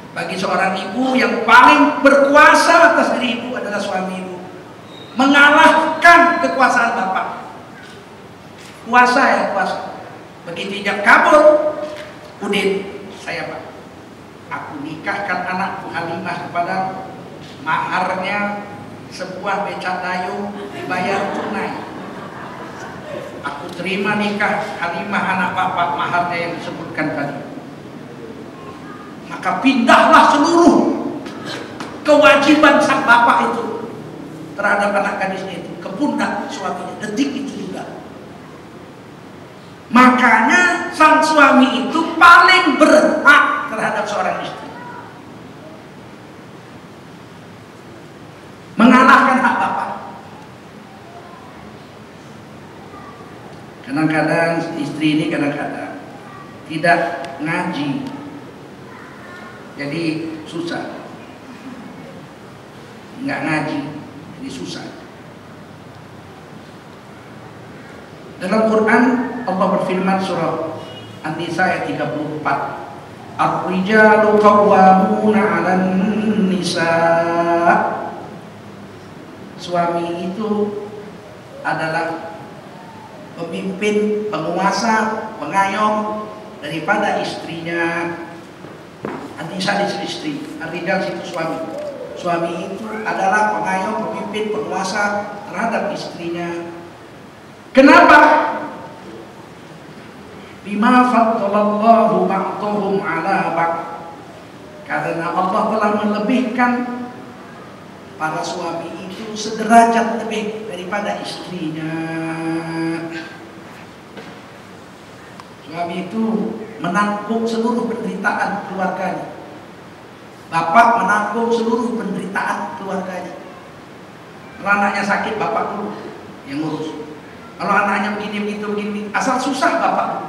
Bagi seorang ibu yang paling berkuasa atas diri ibu adalah suami ibu, mengalahkan kekuasaan bapak. Kuasa ya kuasa. Begitu ijab kabul, Udin, saya Pak, aku nikahkan anakku Halimah kepada maharnya sebuah becak dayung dibayar tunai. Aku terima nikah Halimah anak bapak, maharnya yang disebutkan tadi. Maka pindahlah seluruh kewajiban sang bapak itu terhadap anak gadisnya itu ke pundak suaminya. Detik itu juga. Makanya sang suami itu paling berhak terhadap seorang istri, mengalahkan hak bapak. Kadang-kadang istri ini kadang-kadang tidak ngaji, jadi susah. Nggak ngaji, jadi susah. Dalam Quran Allah berfirman surah An-Nisa ayat 34, Ar-rijalu qawwamuna 'alan nisa. Suami itu adalah pemimpin, penguasa, pengayom daripada istrinya. An-Nisa istri, Ar-rijal itu suami. Suami itu adalah pengayom, pemimpin, penguasa terhadap istrinya. Kenapa? Bima faddalallahu ba'dahum 'ala ba'd. Karena Allah telah melebihkan para suami itu sederajat lebih daripada istrinya. Suami itu menanggung seluruh penderitaan keluarganya. Bapak menanggung seluruh penderitaan keluarganya. Kalau anaknya sakit, bapak dulu yang ngurus. Kalau anaknya begini, asal susah, bapak dulu.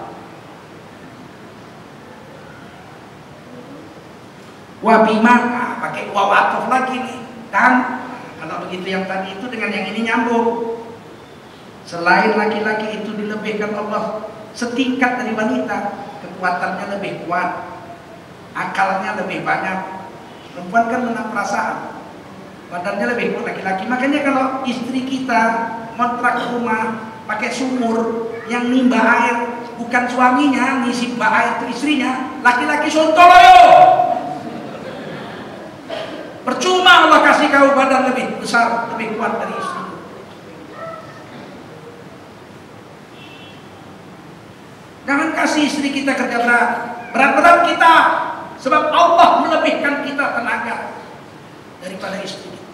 Wabima, pakai waw atof lagi nih, kan? Kalau begitu yang tadi itu dengan yang ini nyambung. Selain laki-laki itu dilebihkan Allah setingkat dari wanita, kekuatannya lebih kuat, akalnya lebih banyak. Perempuan kan menang perasaan, badannya lebih kuat laki-laki. Makanya kalau istri kita kontrak rumah pakai sumur yang nimba air, bukan suaminya ngisi air itu istrinya, laki-laki sontoloyo. Percuma Allah kasih kau badan lebih besar, lebih kuat dari istri. Jangan kasih istri kita kerja berat, berat-berat kita, sebab Allah melebihkan kita tenaga daripada istri kita.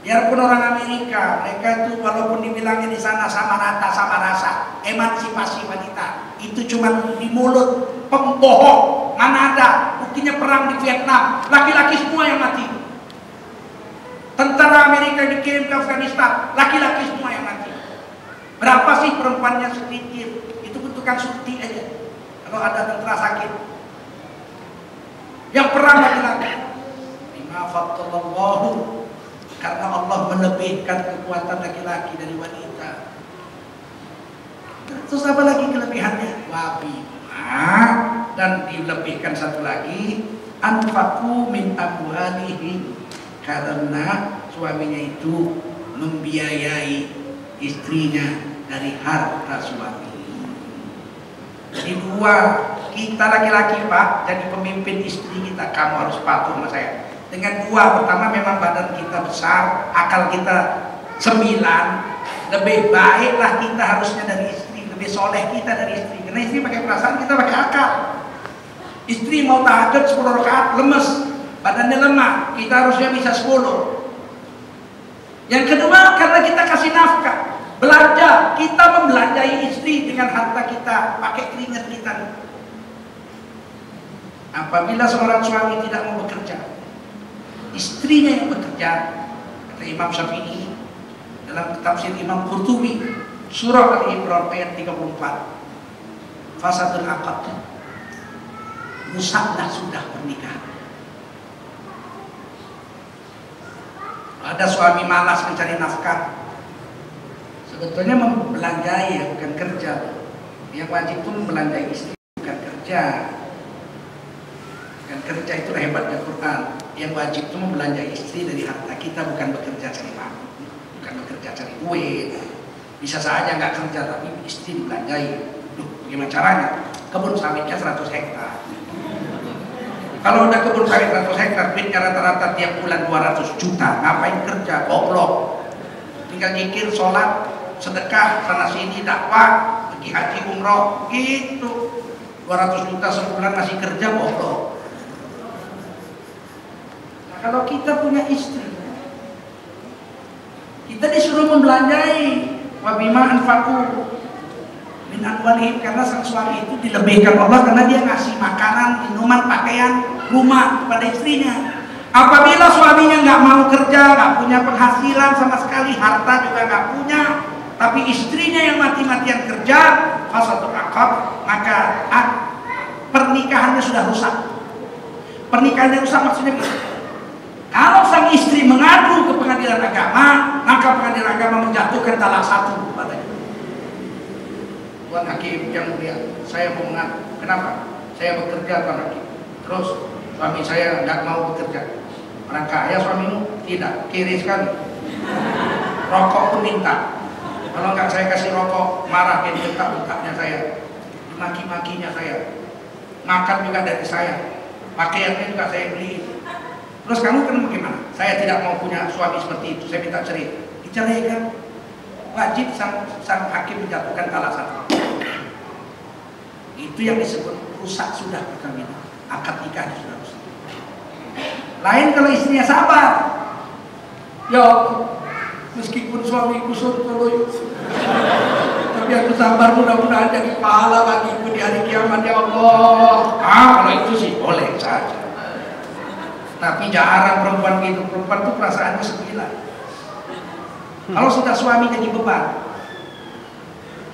Biarpun orang Amerika, mereka itu walaupun dibilangnya di sana sama rata, sama rasa, emansipasi wanita, itu cuma di mulut, pembohong. Mana ada buktinya perang di Vietnam, laki-laki semua yang mati. Tentara Amerika dikirim ke Afghanistan, laki-laki semua yang mati. Berapa sih perempuannya sedikit? Itu bentukan suntik aja. Kalau ada tentara sakit, yang perang laki-laki. Bima faddalallahu, karena Allah melebihkan kekuatan laki-laki dari wanita. Terus apa lagi kelebihannya? Wabima, dan dilebihkan satu lagi, anfaqu min amwalihi, karena suaminya itu membiayai istrinya dari harta suami. Jadi dua, kita laki-laki Pak, jadi pemimpin istri kita, kamu harus patuh sama saya. Dengan dua, pertama memang badan kita besar, akal kita 9, lebih baiklah kita harusnya dari istri, lebih soleh kita dari istri. Karena istri pakai perasaan, kita pakai akal. Istri mau tahajud 10 rakaat lemes, badannya lemah, kita harusnya bisa 10. Yang kedua, karena kita kasih nafkah, belanja, kita membelanjai istri dengan harta kita, pakai keringat kita. Apabila seorang suami tidak mau bekerja, istrinya yang bekerja, kata Imam Syafi'i dalam tafsir Imam Qurtubi, surah Al-Imran ayat 34, fasadul aqad, rusaklah sudah pernikahan. Ada suami malas mencari nafkah, sebetulnya membelanjai ya, bukan kerja. Yang wajib itu membelanjai istri, bukan kerja. Bukan kerja, itu hebatnya Quran. Yang wajib itu membelanjai istri dari harta kita, bukan bekerja cari makan, bukan bekerja cari duit. Bisa saja nggak kerja tapi istri dibelanjai. Duh, bagaimana caranya? Kebun sawitnya 100 hektar. Kalau udah kebun sawit 100 hektar, duitnya rata-rata tiap bulan 200 juta. Ngapain kerja? Goblok. Tinggal nyikir, sholat, sedekah, sana sini, dakwah, pergi haji, umroh, gitu. 200 juta sebulan masih kerja, goblok. Nah, kalau kita punya istri, kita disuruh membelanjai. Wabima anfaqu min amwalihim, karena sang suami itu dilebihkan Allah karena dia ngasih makanan, minuman, pakaian, rumah kepada istrinya. Apabila suaminya nggak mau kerja, nggak punya penghasilan sama sekali, harta juga nggak punya, tapi istrinya yang mati-matian kerja, fasadul aqad, maka pernikahannya sudah rusak. Pernikahannya rusak maksudnya begini. Kalau sang istri mengadu ke pengadilan agama, maka pengadilan agama menjatuhkan talak 1 padanya. Tuan Hakim yang mulia, saya mau mengadu. Kenapa? Saya bekerja, Tuan Hakim. Terus suami saya nggak mau bekerja. Orang kaya suamimu? Tidak, kiri sekali. Rokok pun minta. Kalau nggak saya kasih rokok, marah dia, bentak-bentaknya saya, maki-makinya saya. Makan juga dari saya, pakaiannya juga saya beli. Terus kamu kan bagaimana? Saya tidak mau punya suami seperti itu, saya minta cerai. Diceraikan. Wajib sang hakim menjatuhkan talak 1. Itu yang disebut rusak sudah perkawinan, akad nikahnya sudah rusak. Lain kalau istrinya sabar, ya meskipun suamiku surut, tapi aku sabar, mudah-mudahan jadi pahala bagiku di hari kiamat ya Allah. Kalau itu sih boleh saja. Tapi jarang perempuan gitu. Perempuan itu perasaannya 9. Kalau sudah suami jadi beban,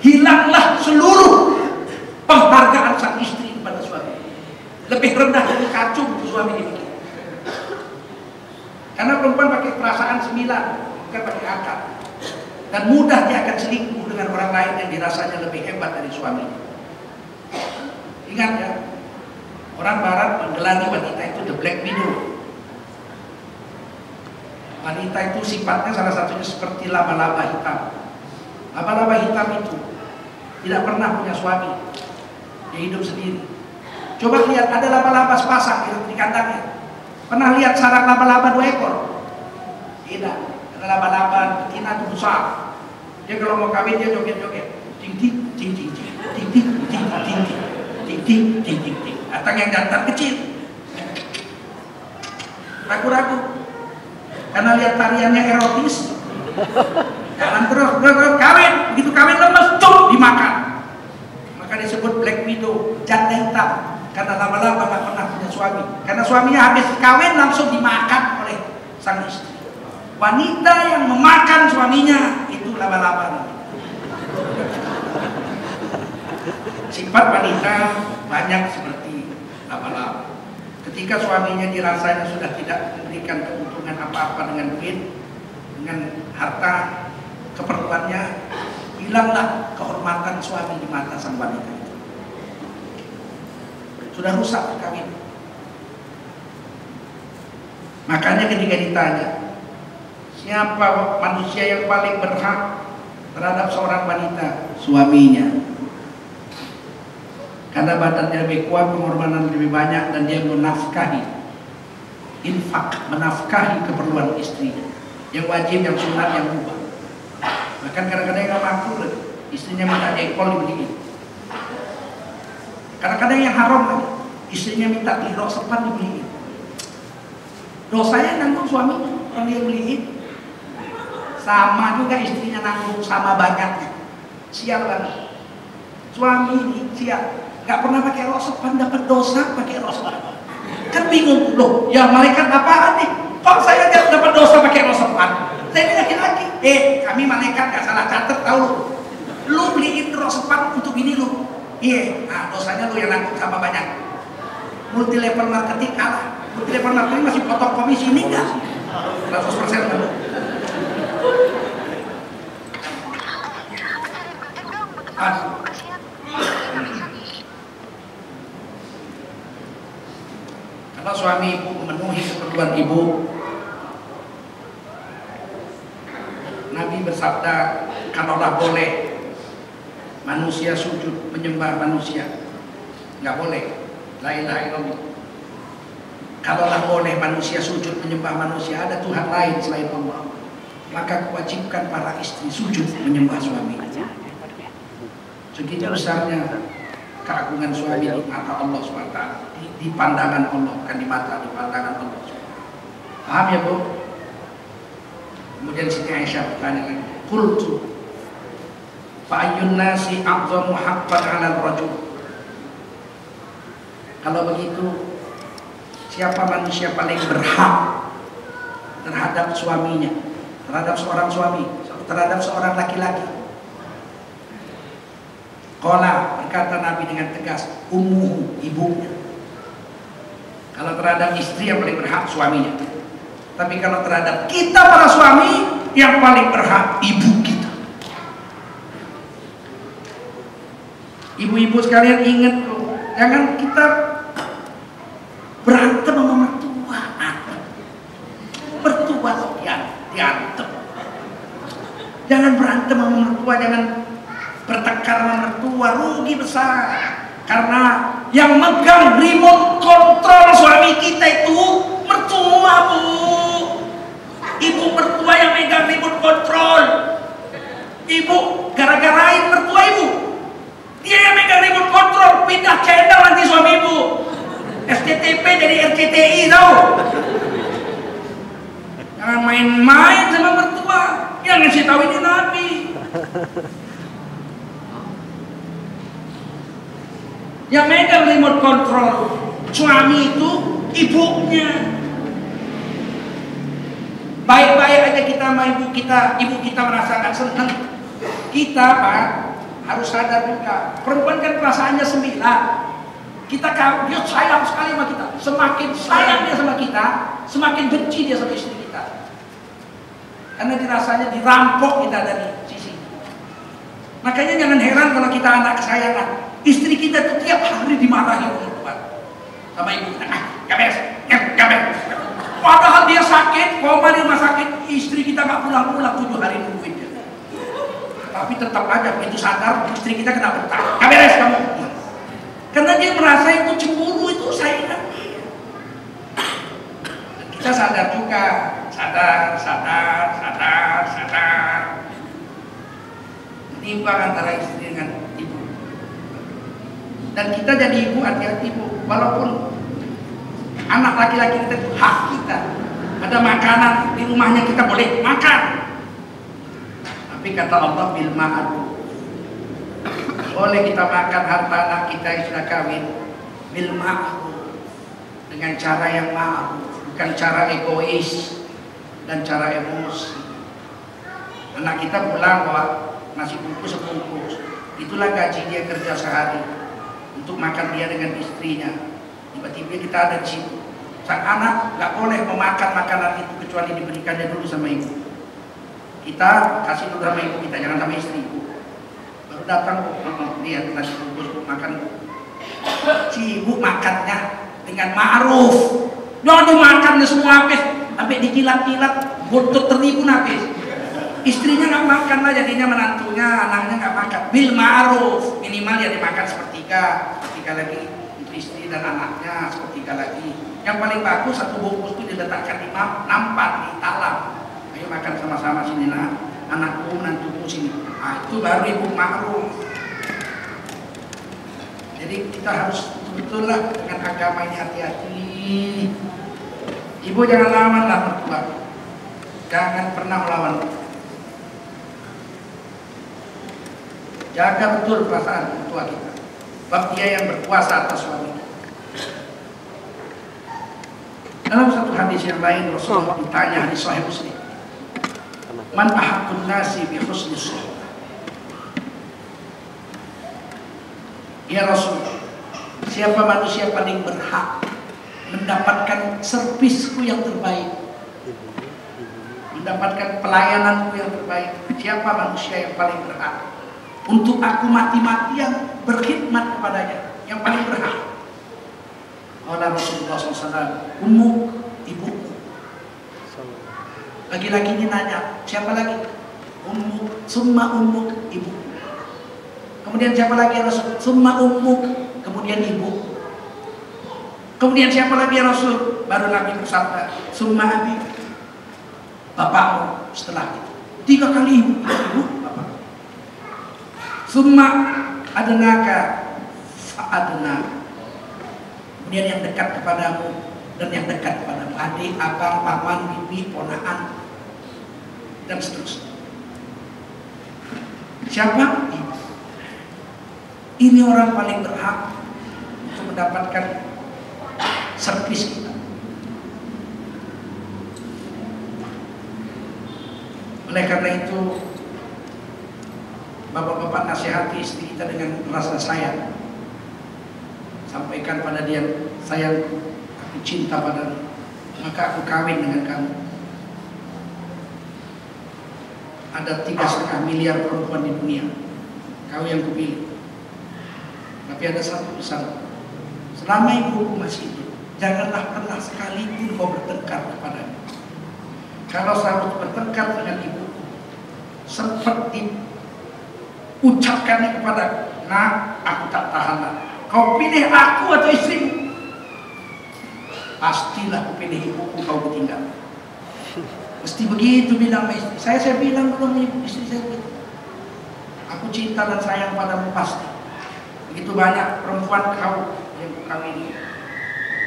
hilanglah seluruh penghargaan sang istri kepada suami. Lebih rendah dari kacung suami ini. Karena perempuan pakai perasaan 9, bukan pakai akal. Dan mudah dia akan selingkuh dengan orang lain yang dirasanya lebih hebat dari suaminya. Ingat ya, orang barat menggelari wanita itu the black widow. Wanita itu sifatnya salah satunya seperti laba-laba hitam. Laba-laba hitam itu tidak pernah punya suami, dia hidup sendiri. Coba lihat, ada laba-laba sepasang di kandangnya. Pernah lihat sarang laba-laba 2 ekor? Tidak. Ada laba-laba betina itu besar. Dia kalau mau kawin dia joget-joget. Ting ting ting ting ting ting ting ting ting ting ting ting ting ting. Datang yang jantan kecil. Ragu-ragu. Karena lihat tariannya erotis. Jalan terus kawin. Begitu kawin lemes, cuk, dimakan. Maka disebut black widow, janda hitam. Karena lama-lama gak pernah punya suami. Karena suaminya habis kawin langsung dimakan oleh sang istri. Wanita yang memakan suaminya itu laba-laba. Sifat wanita banyak seperti laba-laba. Ketika suaminya dirasanya sudah tidak memberikan keuntungan apa-apa dengan duit, dengan harta, keperluannya, hilanglah kehormatan suami di mata sang wanita itu. Sudah rusak perkawinan. Makanya ketika ditanya, siapa manusia yang paling berhak terhadap seorang wanita? Suaminya. karena badannya lebih kuat, pengorbanan lebih banyak, dan dia menafkahi, infak, menafkahi keperluan istrinya, yang wajib, yang sunat, yang mubah. Bahkan kadang-kadang yang mampu, istrinya minta jengkol dibeliin. Kadang-kadang yang haram lagi, istrinya minta lirok sepan dibeliin. Dosanya nanggung suaminya, orang dia beliin. Sama juga istrinya nanggung, sama banyaknya. Sial banget. Suami ini sial, nggak pernah pakai rok sepan, dapat dosa pakai rok sepan. Kan bingung, loh, ya malaikat apaan nih? Kok saya dapat dosa pakai rok sepan? Saya bilang lagi, kami malaikat nggak salah catat, tahu lu beliin rok sepan untuk ini lu. Iya, nah dosanya lu yang nanggung sama banyak. Multi level marketing kalah. Multi level marketing masih potong komisi ini enggak? 100% kan lu. Kalau suami ibu memenuhi keperluan ibu, Nabi bersabda, kalaulah boleh manusia sujud menyembah manusia, nggak boleh. La ilaha illallah. Kalaulah boleh manusia sujud menyembah manusia, ada Tuhan lain selain Allah, maka kewajibkan para istri sujud menyembah suami. Segitu besarnya keagungan suami di mata Allah SWT, di pandangan Allah, bukan di mata, di pandangan Allah SWT. Paham ya Bu? Kemudian Siti Aisyah bertanya lagi, qultu fa'ayyun nasi a'zamu haqqan 'ala ar-rajul. Kalau begitu, siapa manusia paling berhak terhadap suaminya, terhadap seorang suami, terhadap seorang laki-laki? Qala, berkata Nabi dengan tegas, ummuhu, ibunya. Kalau terhadap istri yang paling berhak suaminya. Tapi kalau terhadap kita para suami, yang paling berhak ibu kita. Ibu-ibu sekalian ingat loh, jangan kita berantem sama mertua. Mertua diantem. Jangan berantem sama mertua, jangan bertengkar sama mertua, rugi besar. Karena yang megang remote kontrol suami kita itu mertua, Bu. Ibu mertua yang megang remote kontrol. Ibu gara-garain mertua ibu. Dia yang megang remote kontrol, pindah channel nanti suami ibu. SCTV jadi RCTI tahu. Jangan main-main sama mertua. Yang ngasih tahu ini Nabi. Yang megang remote control suami itu ibunya. Baik-baik aja kita sama ibu kita merasa gak senang. Kita Pak harus sadar juga, perempuan kan perasaannya 9. Dia sayang sekali sama kita. Semakin sayang dia sama kita, semakin benci dia sama istri kita. Karena dirasanya dirampok kita dari sisi. Makanya jangan heran kalau kita anak kesayangan. Istri kita tuh tiap hari dimarahi oleh Tuhan sama ibu kita. Gak beres. Padahal dia sakit, koma di rumah sakit, istri kita gak pulang-pulang 7 hari nungguin dia. Tapi tetap aja begitu sadar, istri kita kena betah. Gak beres kamu. Karena dia merasa itu cemburu, itu saingan dia. Kita sadar juga, sadar. Menimbang antara istri dengan ibu. Dan kita jadi ibu, hati-hati Bu. Walaupun anak laki-laki kita itu hak kita. Ada makanan di rumahnya kita boleh makan. Tapi kata Allah bil ma'ruf. Boleh kita makan harta anak kita yang sudah kawin bil ma'ruf, dengan cara yang ma'ruf, bukan cara egois dan cara emosi. Anak kita pulang bawa nasi bungkus sebungkus, itulah gaji dia kerja sehari untuk makan dia dengan istrinya. Tiba-tiba kita ada di situ. Sang anak nggak boleh memakan makanan itu kecuali diberikannya dulu sama ibu. Kita kasih dulu sama ibu kita, jangan sama istri. Baru datang, lihat nasi bungkus makan. Si ibu makannya dengan ma'ruf. Jangan dimakan semua habis, sampai dikilat-kilat, buntut tertimbun habis. istrinya nggak makan lah, jadinya menantunya, anaknya nggak makan. Bil ma'ruf, minimal ya dimakan sepertiga lagi untuk istri dan anaknya, sepertiga lagi. Yang paling bagus satu bungkus itu diletakkan di nampan, di talam. Ayo makan sama-sama sini nak, anakku, menantuku sini. Nah, itu baru ibu ma'ruf. Jadi kita harus betul lah dengan agama ini, hati-hati. Ibu jangan lawan lah mertua, jangan pernah melawan. Jaga betul perasaan mertua kita, sebab dia yang berkuasa atas suami. Dalam satu hadis yang lain Rasulullah ditanya, hadis Sahih Muslim, man ahaqqun nasi bi husni suhbah. Ya Rasul, siapa manusia paling berhak mendapatkan servisku yang terbaik, mendapatkan pelayananku yang terbaik? Siapa manusia yang paling berhak untuk aku mati-matian berkhidmat kepadanya, yang paling berhak? Oleh Rasulullah SAW, ummuk, ibuku. Lagi-lagi ini nanya, siapa lagi? Ummuk, summa ummuk, ibuku. Kemudian siapa lagi ya Rasul? Summa ummuk, kemudian ibu. Kemudian siapa lagi ya Rasul? Baru Nabi bersabda, summa abi, bapakmu. Setelah itu 3 kali ibu, bapak. Summa adnaka fa'adna, kemudian yang dekat kepadamu dan yang dekat kepadamu, adik, abang, paman, bibi, ponakan, dan seterusnya. Siapa? Ibu. Ini orang paling berhak untuk mendapatkan servis kita. Oleh karena itu, bapak-bapak nasihati istri kita dengan rasa sayang. Sampaikan pada dia, sayang, aku cinta padamu, maka aku kawin dengan kamu. Ada 3,5 miliar perempuan di dunia, kau yang kupilih. Tapi ada satu pesan, selama ibuku masih hidup, janganlah pernah sekalipun kau bertengkar kepadanya. Kalau selalu bertengkar dengan ibuku, seperti ucapkannya kepada, nah, aku tak tahan lah. Kau pilih aku atau istrimu? Pastilah aku pilih ibuku, kau tinggal. Mesti begitu bilang istri. Saya bilang belum istri saya begitu. Aku cinta dan sayang padamu pasti. Begitu banyak perempuan kau yang kawin.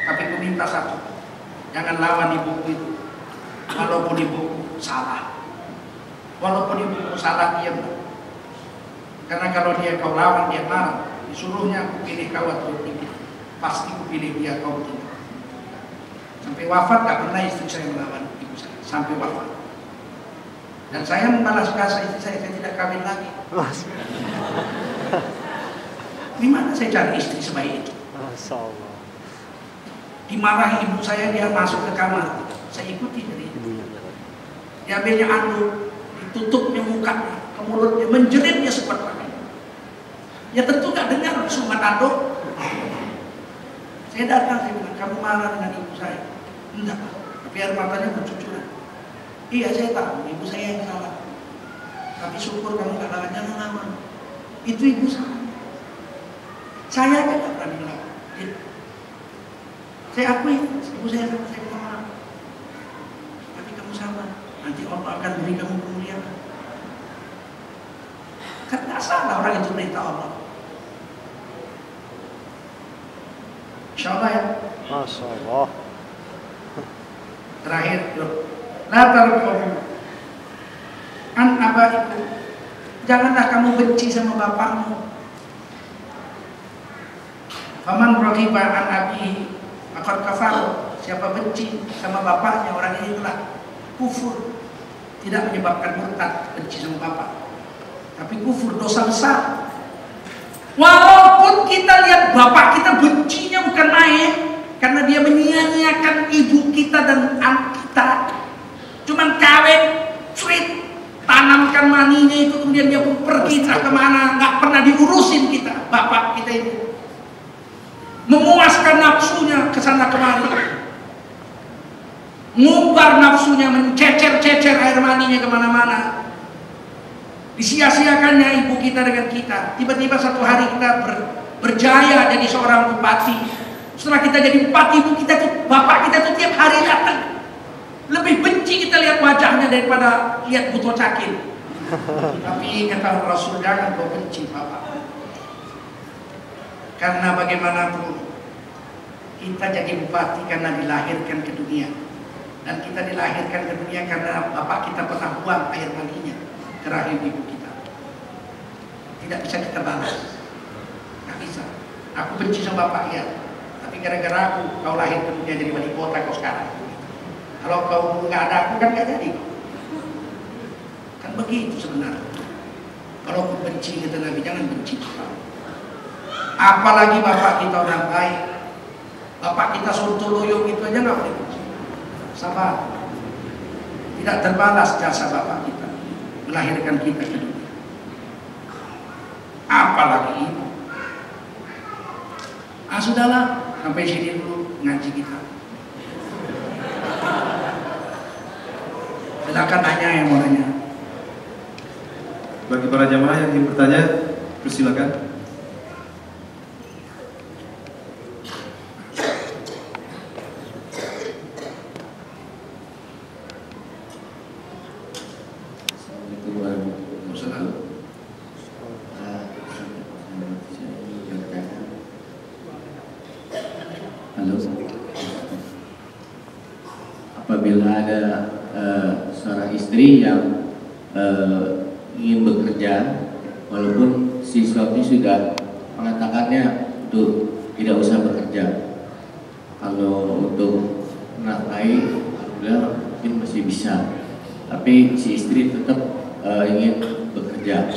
Tapi aku minta satu, jangan lawan ibuku itu. Walaupun ibuku salah, walaupun ibuku salah, diam. Karena kalau dia kau lawan, dia marah. Disuruhnya aku pilih kau atau tidak, pasti aku pilih dia, kau tidak. Sampai wafat gak pernah istri saya melawan ibu saya, sampai wafat. Dan saya membalas jasa istri saya tidak kawin lagi. Gimana saya cari istri sebaik itu? Dimarahi ibu saya, dia masuk ke kamar, saya ikuti dari ibunya. Diambilnya anduk, ditutupnya mukanya, ke mulutnya, menjeritnya sekuat pakai. Ya tentu gak dengar sumat anduk. Saya datang, saya bilang, kamu marah dengan ibu saya? Enggak, tapi air matanya bercucuran. Iya, saya tahu ibu saya yang salah, tapi syukur kamu gak lawan, jangan lawan. Itu ibu saya. Saya aja gak berani lawan. Saya akui, ibu saya sama saya minta maaf. Tapi kamu sabar, nanti Allah akan beri kamu kemuliaan. Kan gak salah orang itu perintah Allah. Insya Allah ya. Masya Allah. Terakhir, la tarqabu an abaikum, janganlah kamu benci sama bapakmu. Faman raghiba an abihi faqad kafara, siapa benci sama bapaknya, orang ini telah kufur. Tidak menyebabkan murtad benci sama bapak, tapi kufur, dosa besar. Walaupun kita lihat bapak kita bencinya bukan main, karena dia menyia-nyiakan ibu kita dan anak kita. Cuman kawin, sweet, tanamkan maninya itu, kemudian dia pun pergi entah kemana, nggak pernah diurusin kita. Bapak kita itu memuaskan nafsunya kesana kemari, ngumbar nafsunya, mencecer-cecer air maninya kemana-mana. Disia-siakannya ibu kita dengan kita. Tiba-tiba satu hari kita berjaya jadi seorang bupati. Setelah kita jadi bupati, ibu kita tuh, bapak kita tuh tiap hari datang. Lebih benci kita lihat wajahnya daripada lihat buto cakil. Tapi kata Rasul, jangan kau benci bapak. Karena bagaimanapun kita jadi bupati karena dilahirkan ke dunia. Dan kita dilahirkan ke dunia karena bapak kita pernah buang air maninya ke rahim ibu kita. Tidak bisa kita balas. Tidak bisa. Aku benci sama bapak ya. Tapi gara-gara aku kau lahir ke dunia jadi wali kota kau sekarang. Kalau kau nggak ada aku kan nggak jadi. Kan begitu sebenarnya. Kalau kau benci kata Nabi, jangan benci bapak. Apalagi bapak kita orang baik. Bapak kita sontoloyo gitu aja nggak boleh benci. Sabar. Tidak terbalas jasa bapak kita melahirkan kita ke dunia. Apalagi itu. Sudahlah, sampai sini dulu ngaji kita. Silakan tanya yang mau tanya. Bagi para jamaah yang ingin bertanya, persilakan. Apabila ada seorang istri yang ingin bekerja, walaupun si suami sudah mengatakannya untuk tidak usah bekerja, kalau untuk menafkahi, alhamdulillah mungkin masih bisa, tapi si istri tetap ingin bekerja.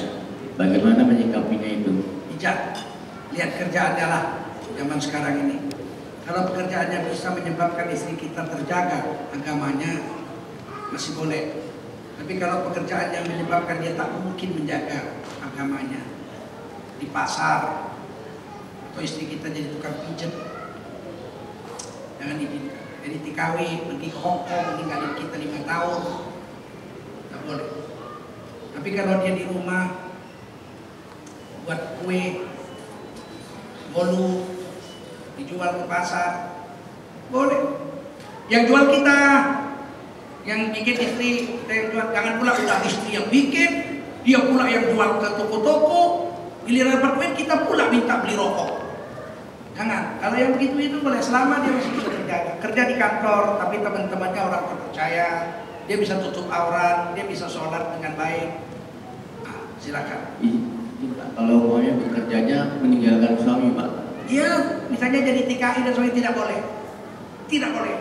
Bagaimana menyikapinya itu? Bijak, lihat kerjaannya lah zaman sekarang ini. Kalau pekerjaannya bisa menyebabkan istri kita terjaga agamanya, masih boleh. Tapi kalau pekerjaan yang menyebabkan dia tak mungkin menjaga agamanya, di pasar atau istri kita jadi tukang pijet, jangan diizinkan. Jadi TKW pergi ke Hongkong meninggalin kita 5 tahun, tak boleh. Tapi kalau dia di rumah buat kue, bolu, dijual ke pasar, boleh. Yang jual kita, yang bikin istri kita yang jual. Jangan pula udah istri yang bikin, dia pula yang jual ke toko-toko, giliran dapat duit kita pula minta beli rokok. Jangan. Kalau yang begitu itu boleh, selama dia masih bisa terjaga. Kerja di kantor, tapi teman-temannya orang terpercaya, dia bisa tutup aurat, dia bisa sholat dengan baik. Silakan. Kalau maunya bekerjanya meninggalkan suami, Pak. Iya, misalnya jadi TKI dan suami tidak boleh. Tidak boleh.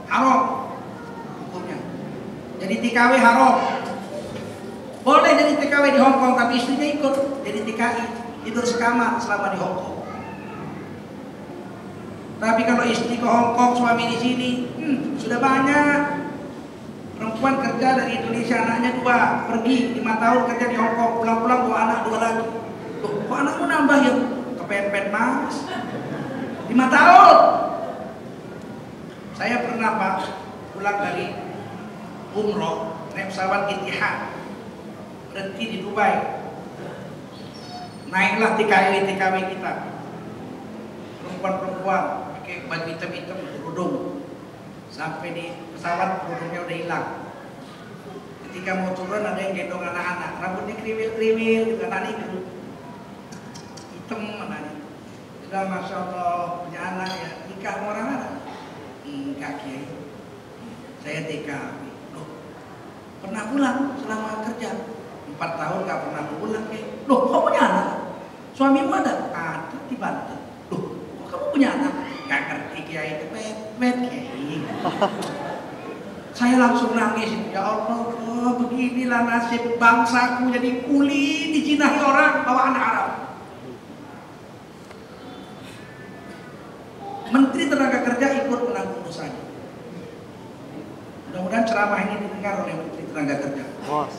Haram hukumnya. Jadi TKW haram. Boleh jadi TKW di Hongkong tapi istrinya ikut jadi TKI, tidur sekamar selama di Hongkong. Tapi kalau istri ke Hongkong, suami di sini, sudah banyak perempuan kerja dari Indonesia, anaknya 2, pergi 5 tahun kerja di Hongkong, pulang-pulang 2 anak 2 lagi. Loh, kok anakmu nambah ya? Kepepet mas, 5 tahun. Saya pernah Pak pulang dari umroh naik pesawat Etihad, berhenti di Dubai, naiklah TKW kita, perempuan pakai baju hitam-hitam, kerudung, sampai di pesawat kerudungnya udah hilang. Ketika mau turun ada yang gendong anak-anak, rambutnya kriwil-kriwil, juga anak itu hitam anaknya. Sudah masya Allah punya anak ya, nikah sama orang Arab. Enggak kiai, saya TKW. Loh, pernah pulang selama kerja 4 tahun nggak pernah pulang kiai. Loh, kok punya anak? Suamimu ada? Ada di Banten. Loh, kok kamu punya anak? Nggak ngerti kiai, kepepet kiai. Saya langsung nangis, ya Allah, beginilah nasib bangsaku jadi kuli dijinahi orang bawa anak Arab. Menteri Tenaga Kerja ikut menanggung dosanya. Mudah-mudahan ceramah ini didengar oleh Menteri Tenaga Kerja.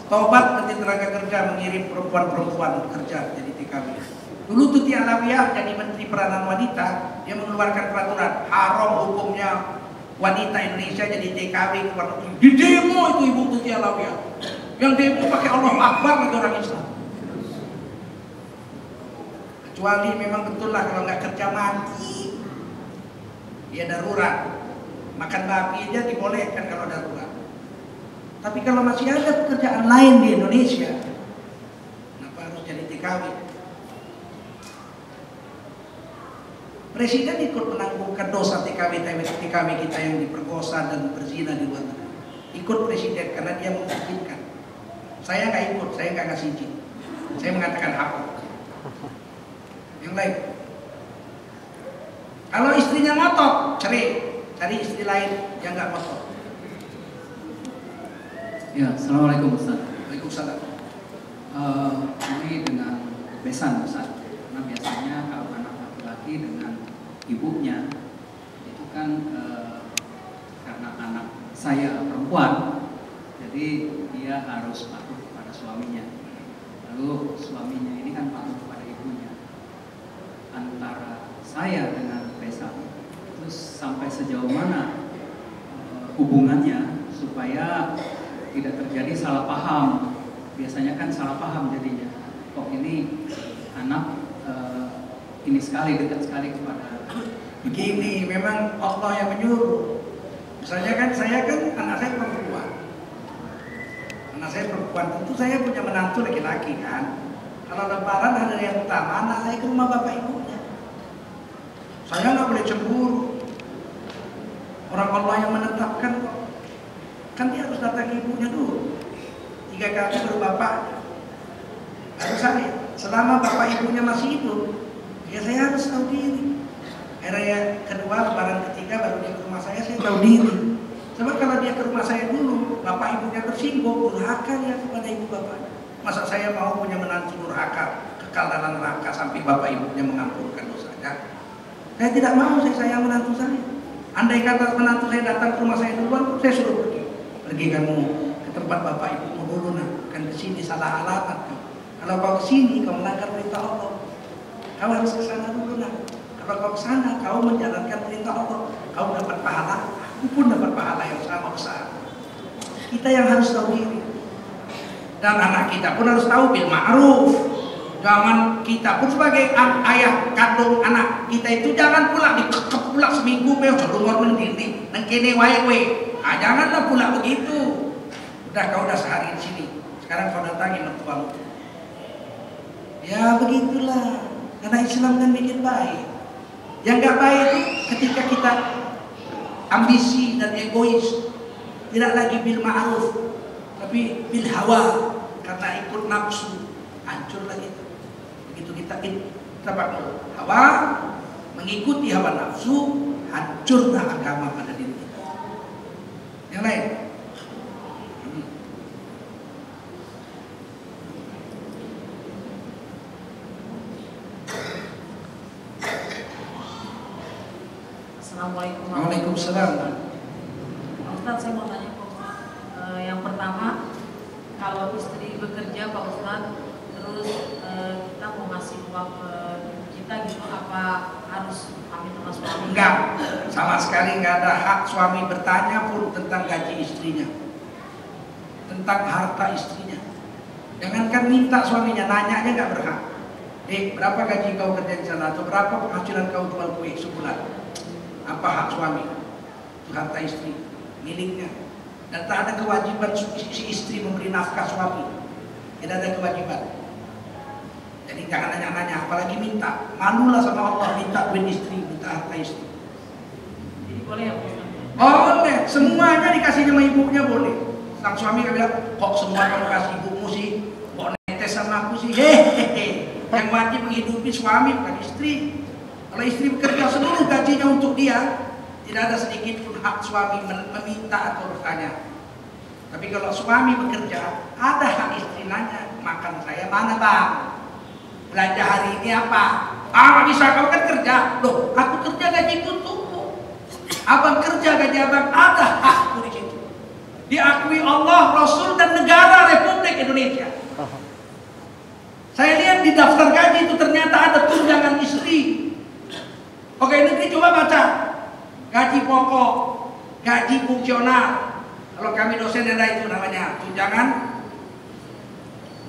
Tobat Menteri Tenaga Kerja mengirim perempuan-perempuan kerja jadi TKW. Dulu Tuti Alawiyah jadi Menteri Peranan Wanita, dia mengeluarkan peraturan haram hukumnya wanita Indonesia jadi TKW ke luar negeri. Di demo itu Ibu Tuti Alawiyah. Yang demo pakai Allahu Akbar lagi orang Islam. Kecuali memang betul lah kalau nggak kerja mati, ya darurat. Makan babi aja dibolehkan kalau darurat. Tapi kalau masih ada pekerjaan lain di Indonesia, kenapa harus jadi TKW? Presiden ikut menanggungkan dosa TKW kita yang diperkosa dan berzina di luar negeri. Ikut presiden karena dia mengizinkan. Saya nggak ikut, saya nggak ngasih izin. Saya mengatakan apa? Yang lain. Kalau istrinya ngotot, cerai, cari istri lain yang nggak ngotot. Ya, assalamualaikum Ustaz. Waalaikumsalam. Ini dengan besan Ustaz. Karena biasanya kalau anak laki-laki dengan ibunya itu kan karena anak saya perempuan, jadi dia harus patuh kepada suaminya. Lalu suaminya ini kan patuh kepada ibunya. Antara saya dengan besan, terus sampai sejauh mana hubungannya supaya tidak terjadi salah paham. Biasanya kan salah paham jadinya. Kok ini anak ini sekali dekat sekali kepada. Begini, memang Allah yang menyuruh. Misalnya kan saya kan anak saya perempuan. Anak saya perempuan, tentu saya punya menantu laki-laki kan. Kalau lebaran hari yang utama, anak saya ke rumah bapak ibunya. Saya nggak boleh cemburu. Orang Allah yang menetapkan kok. Kan dia harus datang ibunya dulu. 3 kali baru bapaknya. Baru saya. Selama bapak ibunya masih hidup, ya saya harus tahu diri. Era kedua, lebaran ketiga baru dia ke rumah saya tahu diri. Sebab kalau dia ke rumah saya dulu, bapak ibunya tersinggung, durhaka dia kepada ibu bapaknya. Masa saya mau punya menantu durhaka, kekal dalam neraka sampai bapak ibunya mengampunkan dosanya? Saya tidak mau, saya sayang menantu saya. Andai kata menantu saya datang ke rumah saya duluan, saya suruh pergi. Pergi kamu ke tempat bapak ibumu dulu, nah, kan ke sini salah alamat. Kalau kau ke sini, kau melanggar perintah Allah. Kau harus ke sana dulu, nah. Kalau kau ke sana, kau menjalankan perintah Allah. Kau dapat pahala, aku pun dapat pahala yang sama besar. Kita yang harus tahu diri. Dan anak kita pun harus tahu bil ma'ruf. Jangan kita pun sebagai ayah kandung anak kita itu jangan pula dikekep pula seminggu belum mendiri nang kene wae. Ah, janganlah pula begitu. Udah kau udah sehari di sini. Sekarang kau datangi mertuamu. Ya begitulah. Karena Islam kan bikin baik. Yang gak baik itu ketika kita ambisi dan egois, tidak lagi bil ma'ruf, tapi bil hawa, karena ikut nafsu, hancur lagi. Begitu kita hawa, mengikuti hawa nafsu, hancurlah agama pada diri kita. Yang lain. Assalamualaikum. Waalaikumsalam. Pak Ustadz, saya mau tanya Pak Ustadz. Yang pertama, kalau istri bekerja Pak Ustadz, terus kita mau ngasih uang ke kita gitu, apa harus pamit sama suami? Enggak, sama sekali enggak ada hak suami bertanya pun tentang gaji istrinya, tentang harta istrinya. Jangankan minta suaminya, nanya aja nggak berhak. Berapa gaji kau kerja di sana, atau berapa penghasilan kau jual kue sebulan? Apa hak suami? Itu harta istri, miliknya. Dan tak ada kewajiban si istri memberi nafkah suami. Tidak ada kewajiban. Jadi jangan nanya-nanya, apalagi minta. Malulah sama Allah, minta duit istri, minta harta istri. Jadi boleh ya Pak Ustadz? Boleh, semuanya dikasih sama ibunya boleh. Sang suami kan bilang, kok semua kamu kasih ibumu sih? Kok netes sama aku sih? Hehehe. Yang wajib menghidupi suami bukan istri. Kalau istri bekerja seluruh gajinya untuk dia, tidak ada sedikit pun hak suami meminta atau bertanya. Tapi kalau suami bekerja, ada hak istri nanya, makan saya mana bang? Belanja hari ini apa? Ah bisa, kau kan kerja. Loh, aku kerja gaji untukmu. Abang kerja gaji abang, ada hakku di situ. Diakui Allah, Rasul dan negara Republik Indonesia. Saya lihat di daftar gaji itu ternyata ada tunjangan istri. Oke, negeri coba baca gaji pokok, gaji fungsional. Kalau kami dosen ada itu namanya tunjangan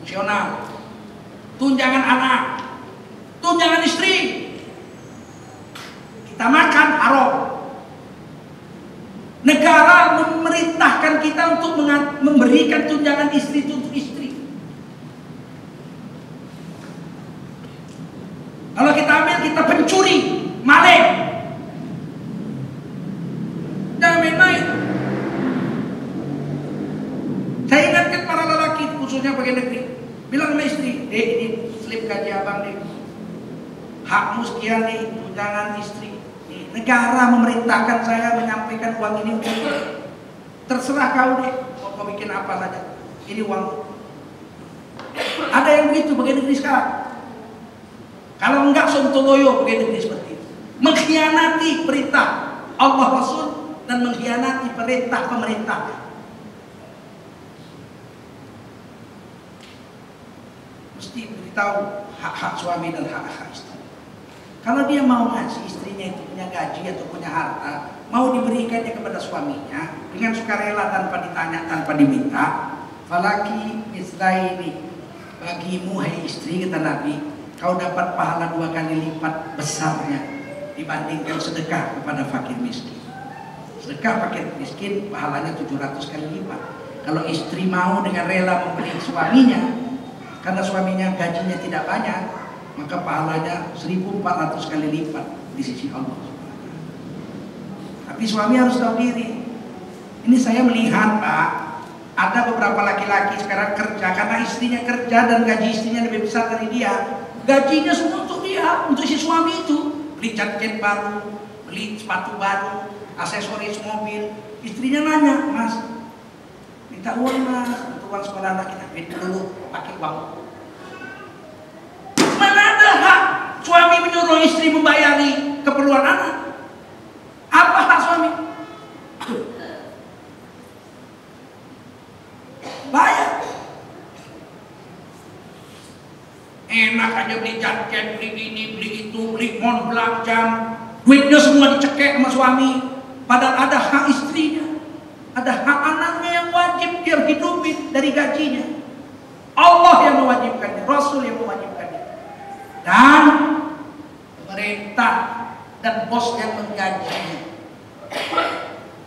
fungsional, tunjangan anak, tunjangan istri. Kita makan haram. Negara memerintahkan kita untuk memberikan tunjangan istri untuk istri. Kalau kita ambil, kita pencuri, maling. Jangan main-main. Saya ingatkan para lelaki, khususnya pegawai negeri, bilang sama istri, dek, ini slip gaji abang dek, hakmu sekian nih, tunjangan istri. Nih, negara memerintahkan saya menyampaikan uang ini untuk terserah kau deh, mau kau bikin apa saja, ini uang. Ada yang begitu pegawai negeri sekarang. Kalau enggak sontoloyo pegawai negeri seperti itu, mengkhianati perintah Allah Rasul dan mengkhianati perintah pemerintah. Mesti beritahu hak-hak suami dan hak-hak istri. Kalau dia mau ngasih istrinya itu punya gaji atau punya harta, mau diberikannya kepada suaminya dengan sukarela tanpa ditanya, tanpa diminta. Falaki islaini, bagimu hai istri, kata Nabi, kau dapat pahala 2 kali lipat besarnya dibandingkan sedekah kepada fakir miskin. Sedekah fakir miskin pahalanya 700 kali lipat. Kalau istri mau dengan rela memberi suaminya, karena suaminya gajinya tidak banyak, maka pahalanya 1400 kali lipat di sisi Allah. Tapi suami harus tahu diri. Ini saya melihat, Pak, ada beberapa laki-laki sekarang kerja karena istrinya kerja dan gaji istrinya lebih besar dari dia. Gajinya semua untuk dia, untuk si suami itu. Beli jaket baru, beli sepatu baru, aksesoris mobil. Istrinya nanya, Mas, minta uang Mas, untuk uang sekolah anak kita. Minta dulu, pakai uang. Mana ada hak suami menyuruh istri membayari keperluan anak? Apa hak suami? Bayar. Enak aja beli jaket, beli ini, beli itu, beli Montblanc jam, duitnya semua dicekek sama suami. Padahal ada hak istrinya, ada hak anaknya yang wajib dia hidupin dari gajinya. Allah yang mewajibkannya, Rasul yang mewajibkannya, dan pemerintah dan bos yang menggajinya.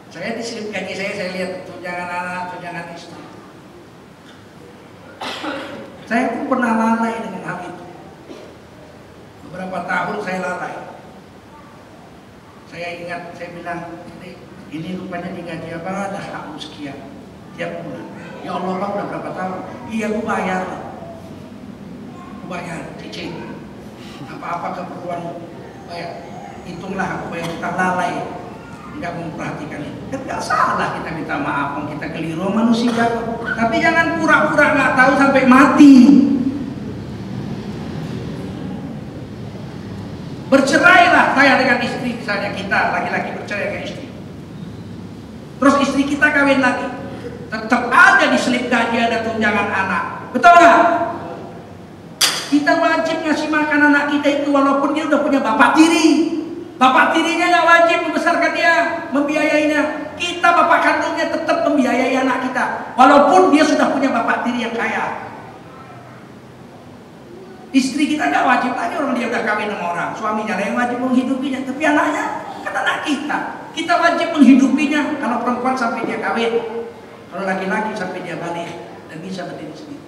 Saya diselip gaji saya lihat tunjangan anak, tunjangan istri. Saya pun pernah lalai dengan hal itu. Beberapa tahun saya lalai. Saya ingat, saya bilang, ini rupanya digaji apa, ada hak sekian tiap bulan. Ya Allah, udah berapa tahun? Iya, aku bayar. Aku bayar, cicil. Apa-apa keperluan bayar. Hitunglah aku bayar, kita lalai. Enggak memperhatikan itu. Kan enggak salah kita minta maaf, kita keliru manusia. Tapi jangan pura-pura nggak tahu sampai mati. Bercerailah saya dengan istri, misalnya kita laki-laki bercerai dengan istri. Terus istri kita kawin lagi, tetap aja di selip gaji ada tunjangan anak. Betul nggak? Kita wajib ngasih makan anak kita itu walaupun dia udah punya bapak tiri. Bapak tirinya nggak wajib membesarkan dia, membiayainya. Kita bapak kandungnya tetap membiayai anak kita, walaupun dia sudah punya bapak tiri yang kaya. Istri kita nggak wajib lagi, orang dia udah kawin sama orang, suaminya yang wajib menghidupinya. Tapi anaknya kan anak kita, kita wajib menghidupinya. Kalau perempuan sampai dia kawin, kalau laki-laki sampai dia balik dan bisa berdiri sendiri.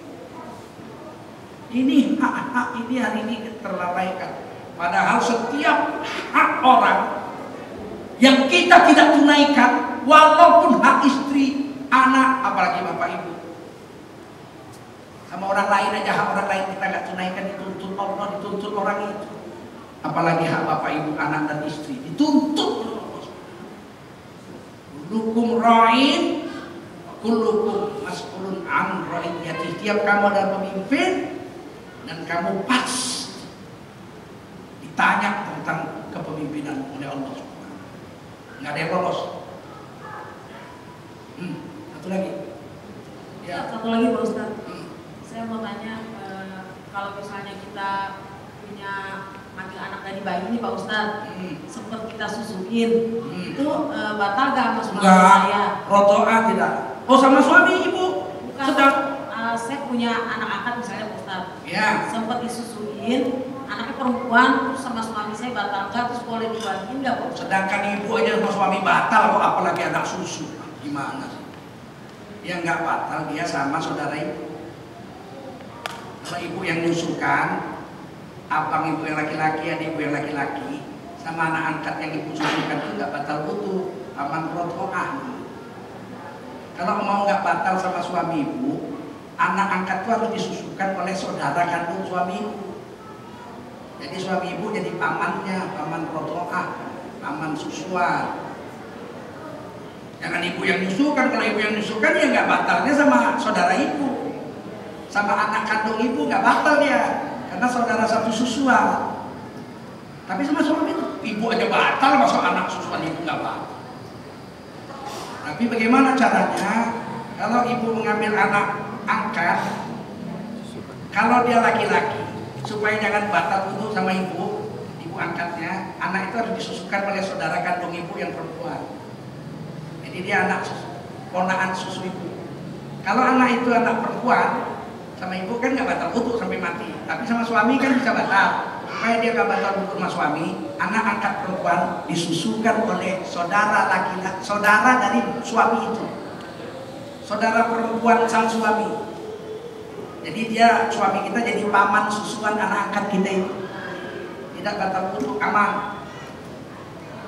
Ini hak-hak ini hari ini terlalaikan. Padahal setiap hak orang yang kita tidak tunaikan, walaupun hak istri, anak, apalagi bapak ibu, sama orang lain aja, hak orang lain kita nggak tunaikan, dituntut Allah, dituntut orang itu. Apalagi hak bapak ibu, anak dan istri, dituntut oleh Allah. Kullukum ra'in, kullukum mas'ulun an ra'iyati. Tiap kamu adalah pemimpin dan kamu pas ditanya tentang kepemimpinan oleh Allah SWT. Nggak ada yang lolos. Satu lagi. Ya. Satu lagi Pak Ustadz. Saya mau tanya, kalau misalnya kita punya manggil anak dari bayi ini Pak Ustadz, sempat kita susuin, itu batal gak sama suami saya? Rotoa tidak. Oh, sama suami ibu? Bukan, sedang. Saya punya anak angkat Ya. sempat disusuin, anaknya perempuan, terus sama suami saya batal nggak, terus boleh dibantuin nggak Pak Ustadz? Sedangkan ibu aja sama suami batal kok, apalagi anak susu. Gimana sih? Yang nggak batal dia sama saudara ibu. Kalau ibu yang nyusukan, abang ibu yang laki-laki, adik ibu yang laki-laki, sama anak angkat yang ibu susukan itu nggak batal wudu, aman rotoah. Kalau mau nggak batal sama suami ibu, anak angkat itu harus disusukan oleh saudara kandung suami ibu. Jadi suami ibu jadi pamannya, paman rotoah, paman susuan. Jangan ibu yang nyusukan. Kalau ibu yang nyusukan ya nggak batalnya sama saudara ibu, sama anak kandung ibu nggak batal dia, karena saudara satu susuan. Tapi sama suami itu, ibu aja batal, masuk anak susuan ibu nggak batal. Tapi bagaimana caranya? Kalau ibu mengambil anak angkat, kalau dia laki-laki, supaya jangan batal wudu sama ibu angkatnya, anak itu harus disusukan oleh saudara kandung ibu yang perempuan. Jadi dia anak ponaan susu ibu. Kalau anak itu anak perempuan, sama ibu kan nggak batal wudu sampai mati. Tapi sama suami kan bisa batal. Supaya dia nggak batal wudu sama suami, anak angkat perempuan disusukan oleh saudara laki-laki, saudara dari suami itu, saudara perempuan sang suami. Jadi dia suami kita jadi paman susuan anak angkat kita itu. Tidak batal wudu, aman.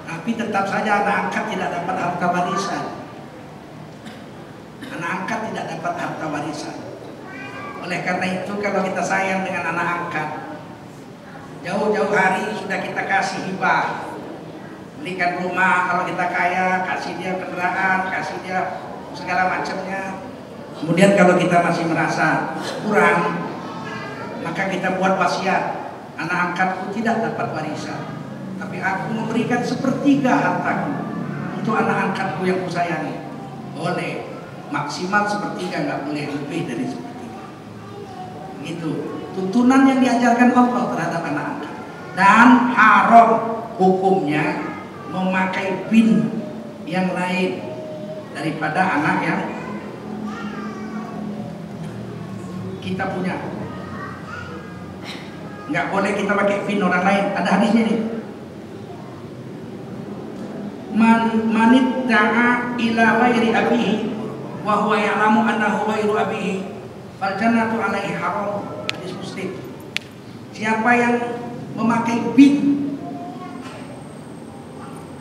Tapi tetap saja anak angkat tidak dapat harta warisan. Anak angkat tidak dapat harta warisan. Oleh karena itu kalau kita sayang dengan anak angkat, jauh-jauh hari sudah kita kasih hibah, belikan rumah kalau kita kaya, kasih dia kendaraan, kasih dia segala macamnya. Kemudian kalau kita masih merasa kurang, maka kita buat wasiat, anak angkatku tidak dapat warisan, tapi aku memberikan sepertiga hartaku untuk anak angkatku yang kusayangi. Boleh, maksimal sepertiga, nggak boleh lebih dari sepertiga. Itu tuntunan yang diajarkan Allah terhadap anak angkat. Dan haram hukumnya memakai bin yang lain daripada anak yang kita punya. Nggak boleh kita pakai bin orang lain. Ada hadisnya nih. Manidda'a ila ghairi abihi wa huwa ya'lamu annahu ghairu abihi fal jannatu 'alaihi haram. Hadis Muslim. Siapa yang memakai bin,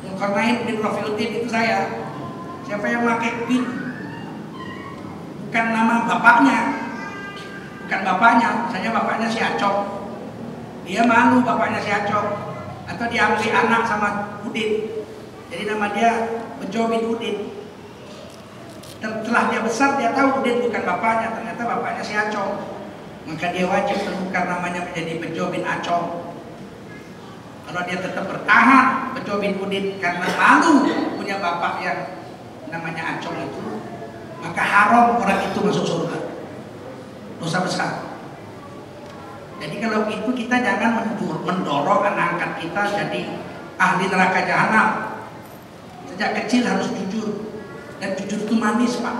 Dzulkarnain bin Rafiuddin itu saya. Siapa yang memakai bin bukan nama bapaknya, bukan bapaknya, misalnya bapaknya si Acok, dia malu bapaknya si Acok, atau dia ambil anak sama Udin, jadi nama dia Bejo bin Udin. Setelah dia besar dia tahu Udin bukan bapaknya, ternyata bapaknya si Acok, maka dia wajib bertukar namanya menjadi Bejo bin Acok. Kalau dia tetap bertahan Bejo bin Udin karena malu punya bapak yang namanya Acok itu, maka haram orang itu masuk surga, dosa besar. Jadi kalau itu kita jangan mendorong anak angkat kita jadi ahli neraka jahanam. Sejak kecil harus jujur, dan jujur itu manis Pak,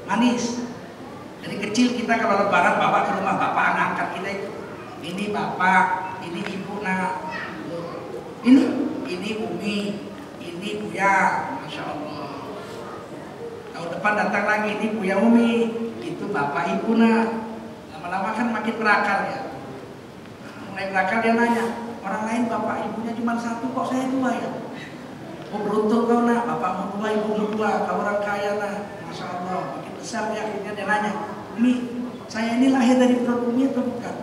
manis. Dari kecil kita kalau lebaran bawa ke rumah bapak anak angkat kita itu, ini bapak, ini ibu nak, ini Umi, ini Buya, Masya Allah. Tahun depan datang lagi, ini Buya Umi, itu bapak ibu nak. Lama-lama kan makin berakal ya. Mulai berakal dia nanya, orang lain bapak ibunya cuma satu, kok saya dua ya? Oh beruntung kau nak, bapakmu dua, ibumu dua, kau orang kaya nak, Masya Allah. Makin besar dia akhirnya dia nanya, Umi, saya ini lahir dari perut Umi atau bukan?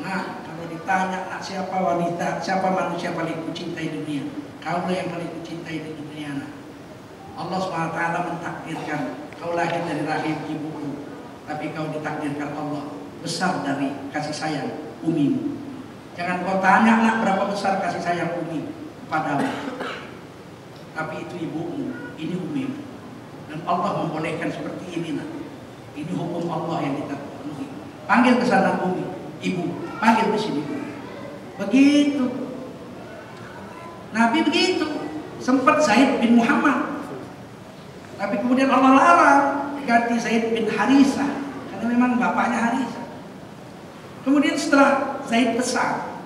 Nah, kalau ditanya nak siapa wanita, siapa manusia paling kucintai dunia? Kaulah yang paling kucintai di dunia nak. Allah SWT mentakdirkan kau lahir dari rahim ibumu, tapi kau ditakdirkan Allah besar dari kasih sayang umimu. Jangan kau tanya nak berapa besar kasih sayang umi padamu, tapi itu ibumu, ini umimu. Dan Allah membolehkan seperti ini nak. Ini hukum Allah yang kita penuhi. Panggil ke sana umi, ibu, panggil ke sini. Begitu. Nabi begitu. Sempat Zaid bin Muhammad, tapi kemudian Allah larang diganti Zaid bin Harisah. Karena memang bapaknya Harithah. Kemudian setelah Zaid besar,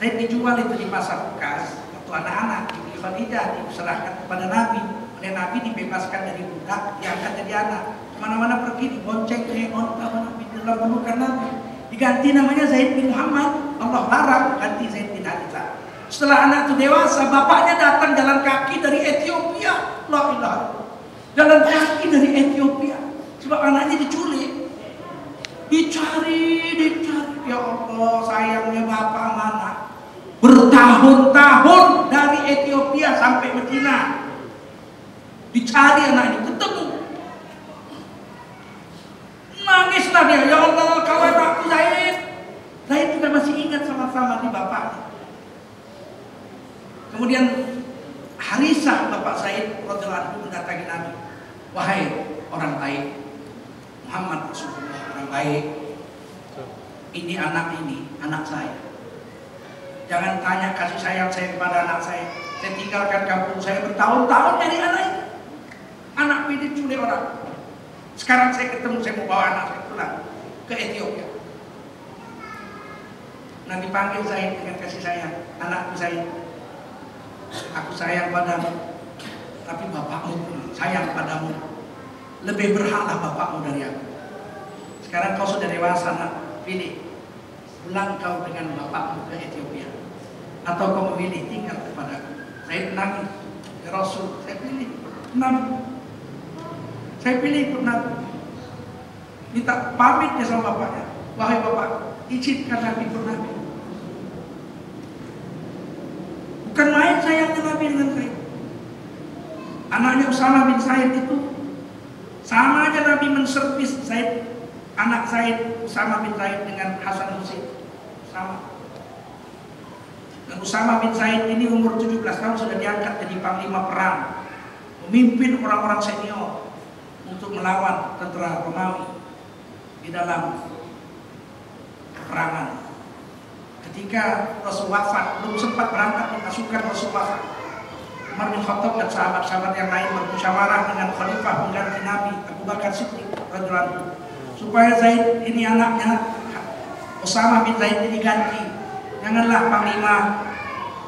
Zaid dijual itu di pasar bekas. Waktu anak-anak dibeli Khadijah, diserahkan kepada Nabi. Oleh Nabi dibebaskan dari budak, diangkat jadi anak. Kemana-mana pergi dibonceng neon Nabi dalam pelukan Nabi. Diganti namanya Zaid bin Muhammad. Allah larang ganti Zaid bin Harithah. Setelah anak itu dewasa, bapaknya datang jalan kaki dari Ethiopia. La ilaha illallah. Jalan kaki dari Ethiopia. Sebab anaknya diculik. Dicari. Ya Allah, sayangnya bapak mana? Bertahun-tahun dari Ethiopia sampai Medina. Dicari anak ini, ketemu. Nangislah dia, ya Allah, kau anakku Zaid. Zaid juga masih ingat sama-sama di bapaknya. Kemudian Harithah bapak Zaid radhiyallahu anhu mendatangi Nabi. Wahai orang baik, Muhammad Rasulullah orang baik. Ini anak saya. Jangan tanya kasih sayang saya kepada anak saya. Saya tinggalkan kampung saya bertahun-tahun dari anak ini. Anak ini diculik orang. Sekarang saya ketemu, saya mau bawa anak saya pulang ke Ethiopia. Nabi panggil Zaid dengan kasih sayang. Anakku Zaid, aku sayang padamu, tapi bapakmu sayang padamu. Lebih berhaklah bapakmu dari aku. Sekarang kau sudah dewasa, nak. Pilih, pulang kau dengan bapakmu ke Ethiopia, atau kau memilih tinggal kepadaku. Zaid nangis, ya Rasul, saya pilih Nabi. Saya pilih ikut Nabi. Minta pamit dia sama bapaknya. Wahai bapak, izinkan Nabi ikut Nabi. Bukan main sayangnya Nabi dengan Zaid. Anaknya Usama bin Zaid itu sama aja Nabi menservis Zaid, anak Zaid, Usama bin Zaid dengan Hasan Husain. Sama. Dan Usama bin Zaid ini umur 17 tahun sudah diangkat jadi panglima perang, memimpin orang-orang senior untuk melawan tentara Romawi di dalam peperangan. Ketika Rasul wafat, belum sempat berangkat pasukan Rasul wafat, Umar bin Khattab dan sahabat-sahabat yang lain bermusyawarah dengan Khalifah pengganti Nabi Abu Bakar Siddiq radhiyallahu anhu supaya Zaid ini anaknya Usama bin Zaid ini diganti. Janganlah panglima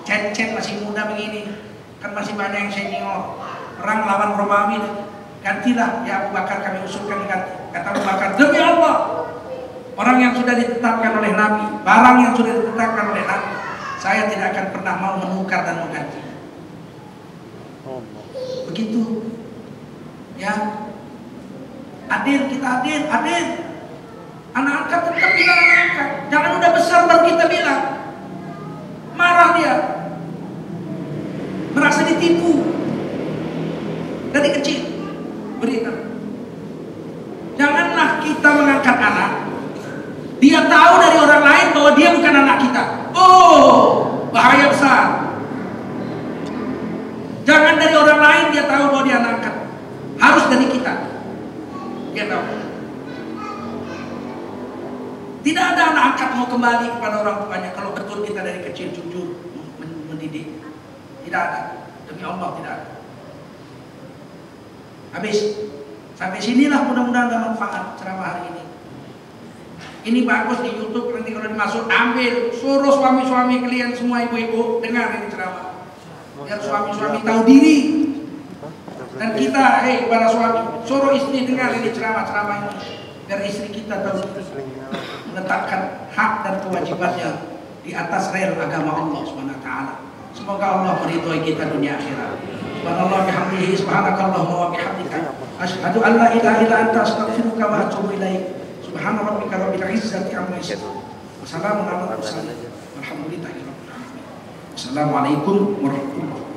cet-cet masih muda begini, kan masih banyak yang senior. Perang lawan Romawi, gantilah ya Abu Bakar, kami usulkan diganti. Kata Abu Bakar, demi Allah, orang yang sudah ditetapkan oleh Nabi, barang yang sudah ditetapkan oleh Nabi, saya tidak akan pernah mau menukar dan mengganti. Begitu, ya. Adil, kita adil. Anak angkat tetap bilang anak angkat. Jangan udah besar baru kita bilang. Marah dia, merasa ditipu dari kecil. Berikan. Janganlah kita mengangkat anak, dia tahu dari orang lain bahwa dia bukan anak kita. Oh, bahaya besar. Jangan dari orang lain dia tahu bahwa dia anak angkat. Harus dari kita. Dia tahu. Tidak ada anak angkat mau kembali kepada orang tuanya kalau betul kita dari kecil jujur mendidik. Tidak ada. Demi Allah tidak ada. Habis. Sampai sinilah mudah-mudahan ada manfaat ceramah hari ini. Ini bagus di YouTube, nanti kalau dimasuk ambil, suruh suami-suami kalian semua ibu-ibu dengar ini ceramah. Biar suami-suami tahu diri. Dan kita, para suami, suruh istri dengar ini ceramah-ceramah ini. Biar istri kita tahu menetapkan hak dan kewajibannya di atas rel agama Allah SWT. Semoga Allah meridhoi kita dunia akhirat. Subhanallah bihamdihi, subhanakallahumma wa bihamdika, asyhadu an la ilaha illa anta, astaghfiruka wa atubu ilaik. Subhana rabbika rabbil izzati amma yasifun. Wassalamu ala mursalin. Walhamdulillahi rabbil alamin. Wassalamualaikum warahmatullahi wabarakatuh.